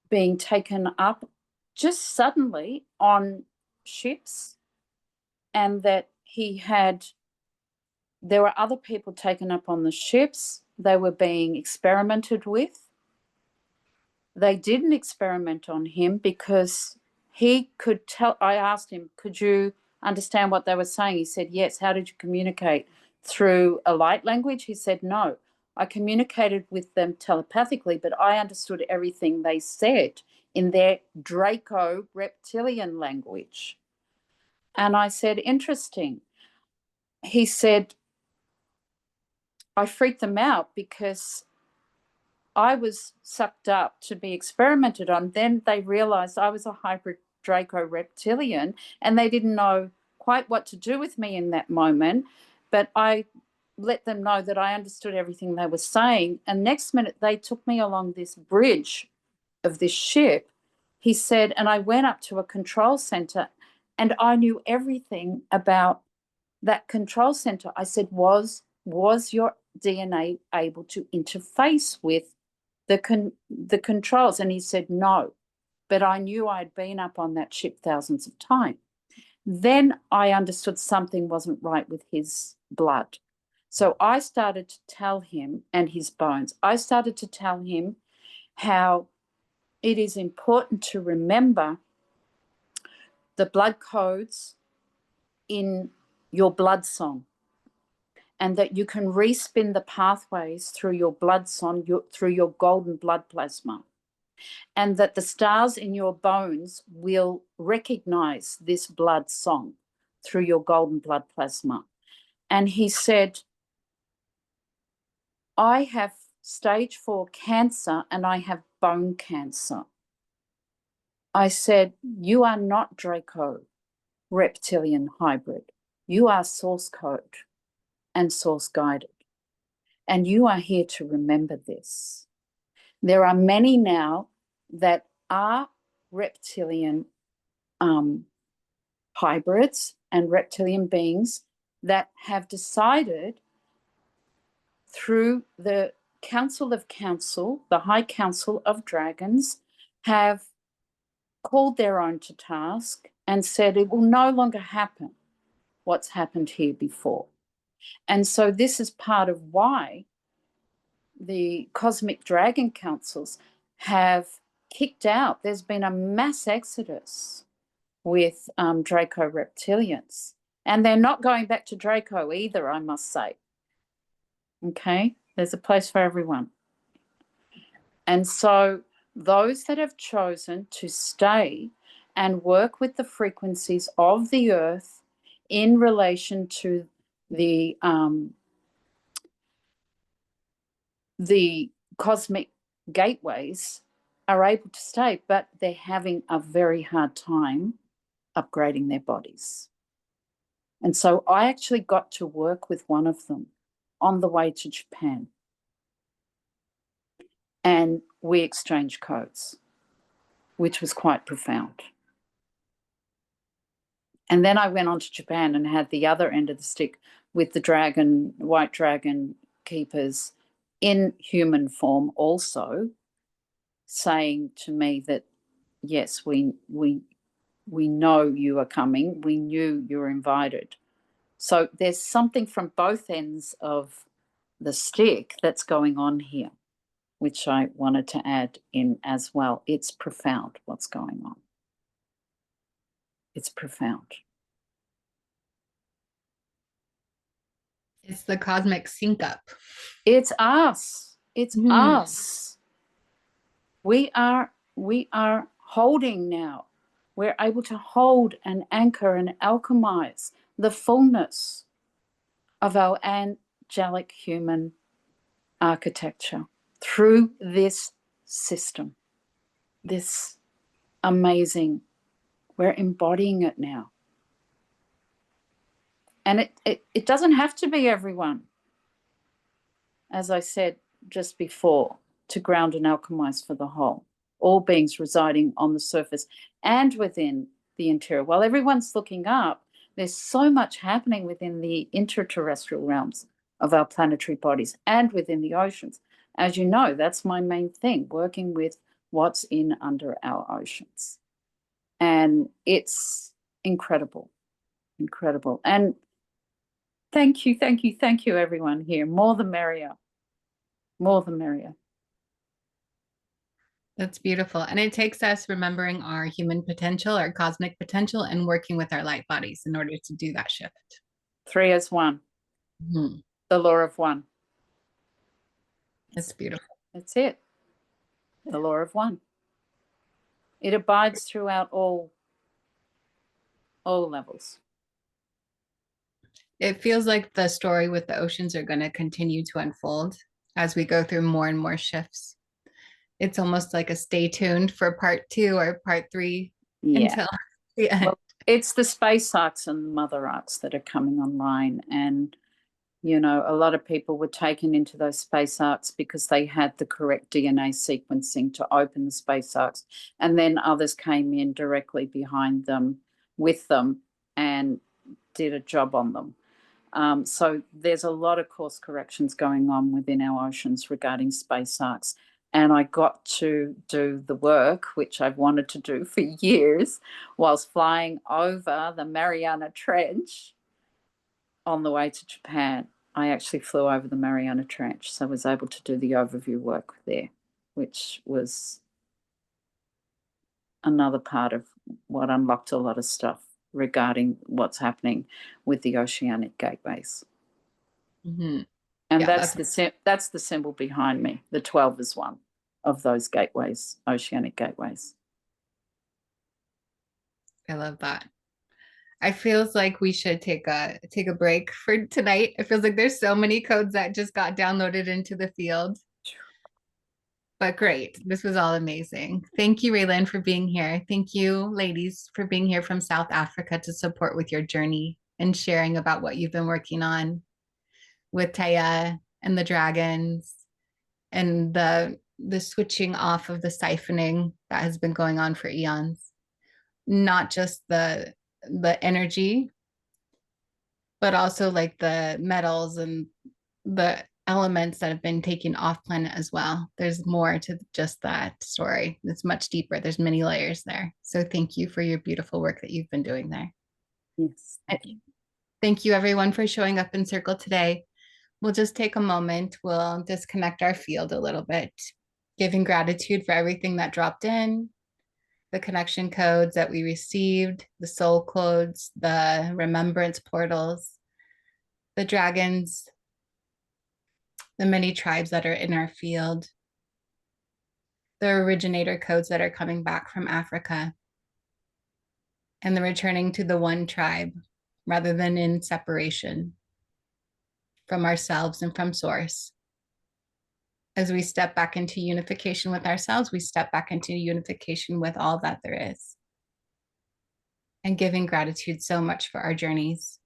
being taken up just suddenly on ships, and that there were other people taken up on the ships. They were being experimented with. They didn't experiment on him because he could tell. I asked him, "Could you understand what they were saying?" He said, "Yes." "How did you communicate? Through a light language?" He said, "No. I communicated with them telepathically, but I understood everything they said in their Draco reptilian language." And I said, "Interesting." He said, "I freaked them out because I was sucked up to be experimented on. Then they realized I was a hybrid Draco reptilian and they didn't know quite what to do with me in that moment. But I let them know that I understood everything they were saying. And next minute, they took me along this bridge of this ship he said, and I went up to a control center and I knew everything about that control center. I said, was your DNA able to interface with the controls? And he said, no, but I knew I'd been up on that ship thousands of times. Then I understood something wasn't right with his blood. So I started to tell him, and his bones, I started to tell him how it is important to remember the blood codes in your blood song, and that you can respin the pathways through your blood song, through your golden blood plasma, and that the stars in your bones will recognize this blood song through your golden blood plasma. And he said, I have stage 4 cancer and I have bone cancer. I said, you are not Draco reptilian hybrid. You are source code and source guided. And you are here to remember this. There are many now that are reptilian hybrids and reptilian beings that have decided through the Council of Council, the High Council of Dragons, have called their own to task and said it will no longer happen what's happened here before. And so this is part of why the Cosmic Dragon Councils have kicked out. There's been a mass exodus with Draco reptilians. And they're not going back to Draco either, I must say. Okay, there's a place for everyone. And so those that have chosen to stay and work with the frequencies of the earth in relation to the cosmic gateways are able to stay, but they're having a very hard time upgrading their bodies. And so I actually got to work with one of them on the way to Japan. And we exchanged codes, which was quite profound. And then I went on to Japan and had the other end of the stick with the dragon, white dragon keepers in human form also, saying to me that, yes, we know you are coming. We knew you were invited. So there's something from both ends of the stick that's going on here, which I wanted to add in as well. It's profound what's going on. It's profound. It's the cosmic sync up. It's us. It's us. We are holding now. We're able to hold and anchor and alchemize the fullness of our angelic human architecture through this system, this amazing, we're embodying it now. And it doesn't have to be everyone, as I said just before, to ground and alchemize for the whole. All beings residing on the surface and within the interior. While everyone's looking up, there's so much happening within the interterrestrial realms of our planetary bodies and within the oceans. As you know, that's my main thing, working with what's in under our oceans. And it's incredible, incredible. And thank you, everyone here. More the merrier. More the merrier. That's beautiful. And it takes us remembering our human potential, our cosmic potential, and working with our light bodies in order to do that shift. 3 as 1. Mm-hmm. The law of 1. It's beautiful. That's it. The law of 1. It abides throughout all levels. It feels like the story with the oceans are going to continue to unfold as we go through more and more shifts. It's almost like a stay tuned for part 2 or part 3 until the end. Well, it's the space arcs and mother arcs that are coming online, and You know, a lot of people were taken into those space arcs because they had the correct DNA sequencing to open the space arcs. And then others came in directly behind them, with them, and did a job on them. So there's a lot of course corrections going on within our oceans regarding space arcs. And I got to do the work, which I've wanted to do for years, whilst flying over the Mariana Trench on the way to Japan. I actually flew over the Mariana Trench, so I was able to do the overview work there, which was another part of what unlocked a lot of stuff regarding what's happening with the oceanic gateways. Mm-hmm. And Yeah, that's the symbol behind me. The 12 is one of those gateways, oceanic gateways. I love that. I feels like we should take a break for tonight. It feels like there's so many codes that just got downloaded into the field. But great. This was all amazing. Thank you, Raylan, for being here. Thank you, ladies, for being here from South Africa to support with your journey and sharing about what you've been working on with Taya and the dragons and the switching off of the siphoning that has been going on for eons. Not just the energy, but also like the metals and the elements that have been taken off planet as well. There's more to just that story. It's much deeper. There's many layers there. So thank you for your beautiful work that you've been doing there. Yes. Thank you everyone for showing up in Circle today. We'll just take a moment. We'll disconnect our field a little bit, giving gratitude for everything that dropped in, the connection codes that we received, the soul codes, the remembrance portals, the dragons, the many tribes that are in our field, the originator codes that are coming back from Africa, and the returning to the one tribe rather than in separation from ourselves and from source. As we step back into unification with ourselves, we step back into unification with all that there is. And giving gratitude so much for our journeys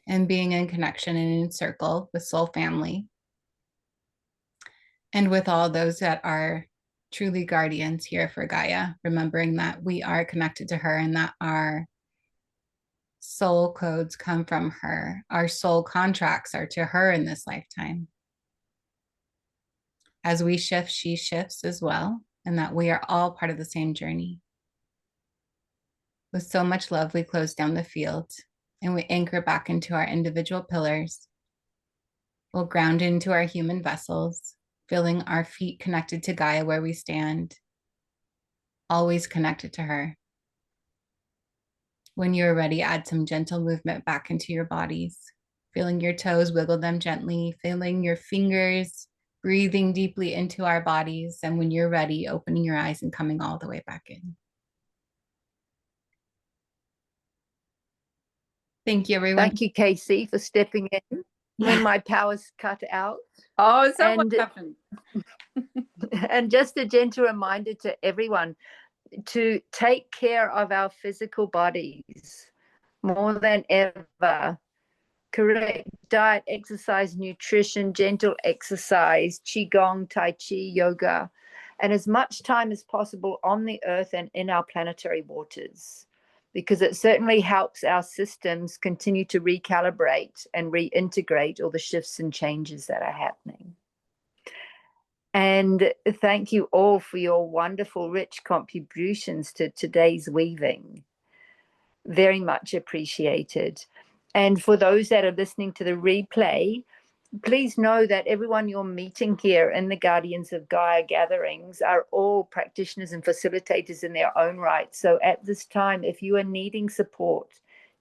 and being in connection and in circle with soul family and with all those that are truly guardians here for Gaia, remembering that we are connected to her and that our soul codes come from her. Our soul contracts are to her in this lifetime. As we shift, she shifts as well, and that we are all part of the same journey. With so much love, we close down the field and we anchor back into our individual pillars. We'll ground into our human vessels, feeling our feet connected to Gaia where we stand, always connected to her. When you're ready, add some gentle movement back into your bodies, feeling your toes, wiggle them gently, feeling your fingers, breathing deeply into our bodies. And when you're ready, opening your eyes and coming all the way back in. Thank you, everyone. Thank you, Casey, for stepping in when my power's cut out. Oh, is that And- what happened? And just a gentle reminder to everyone to take care of our physical bodies more than ever. Correct diet, exercise, nutrition, gentle exercise, qigong, tai chi, yoga, and as much time as possible on the earth and in our planetary waters, because it certainly helps our systems continue to recalibrate and reintegrate all the shifts and changes that are happening. And thank you all for your wonderful, rich contributions to today's weaving. Very much appreciated. And for those that are listening to the replay, please know that everyone you're meeting here in the Guardians of Gaia gatherings are all practitioners and facilitators in their own right. So at this time, if you are needing support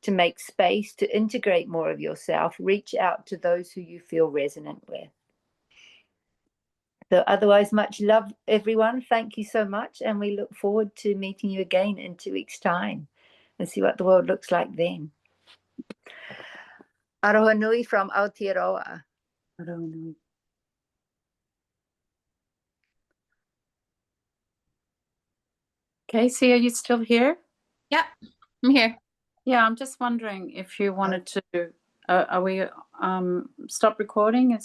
to make space to integrate more of yourself, reach out to those who you feel resonant with. So otherwise, much love, everyone. Thank you so much. And we look forward to meeting you again in 2 weeks' time and see what the world looks like then. Aroha nui from Aotearoa. Aroha nui. Casey, are you still here? Yep, I'm here. Yeah, I'm just wondering if you wanted to Are we stop recording? Is that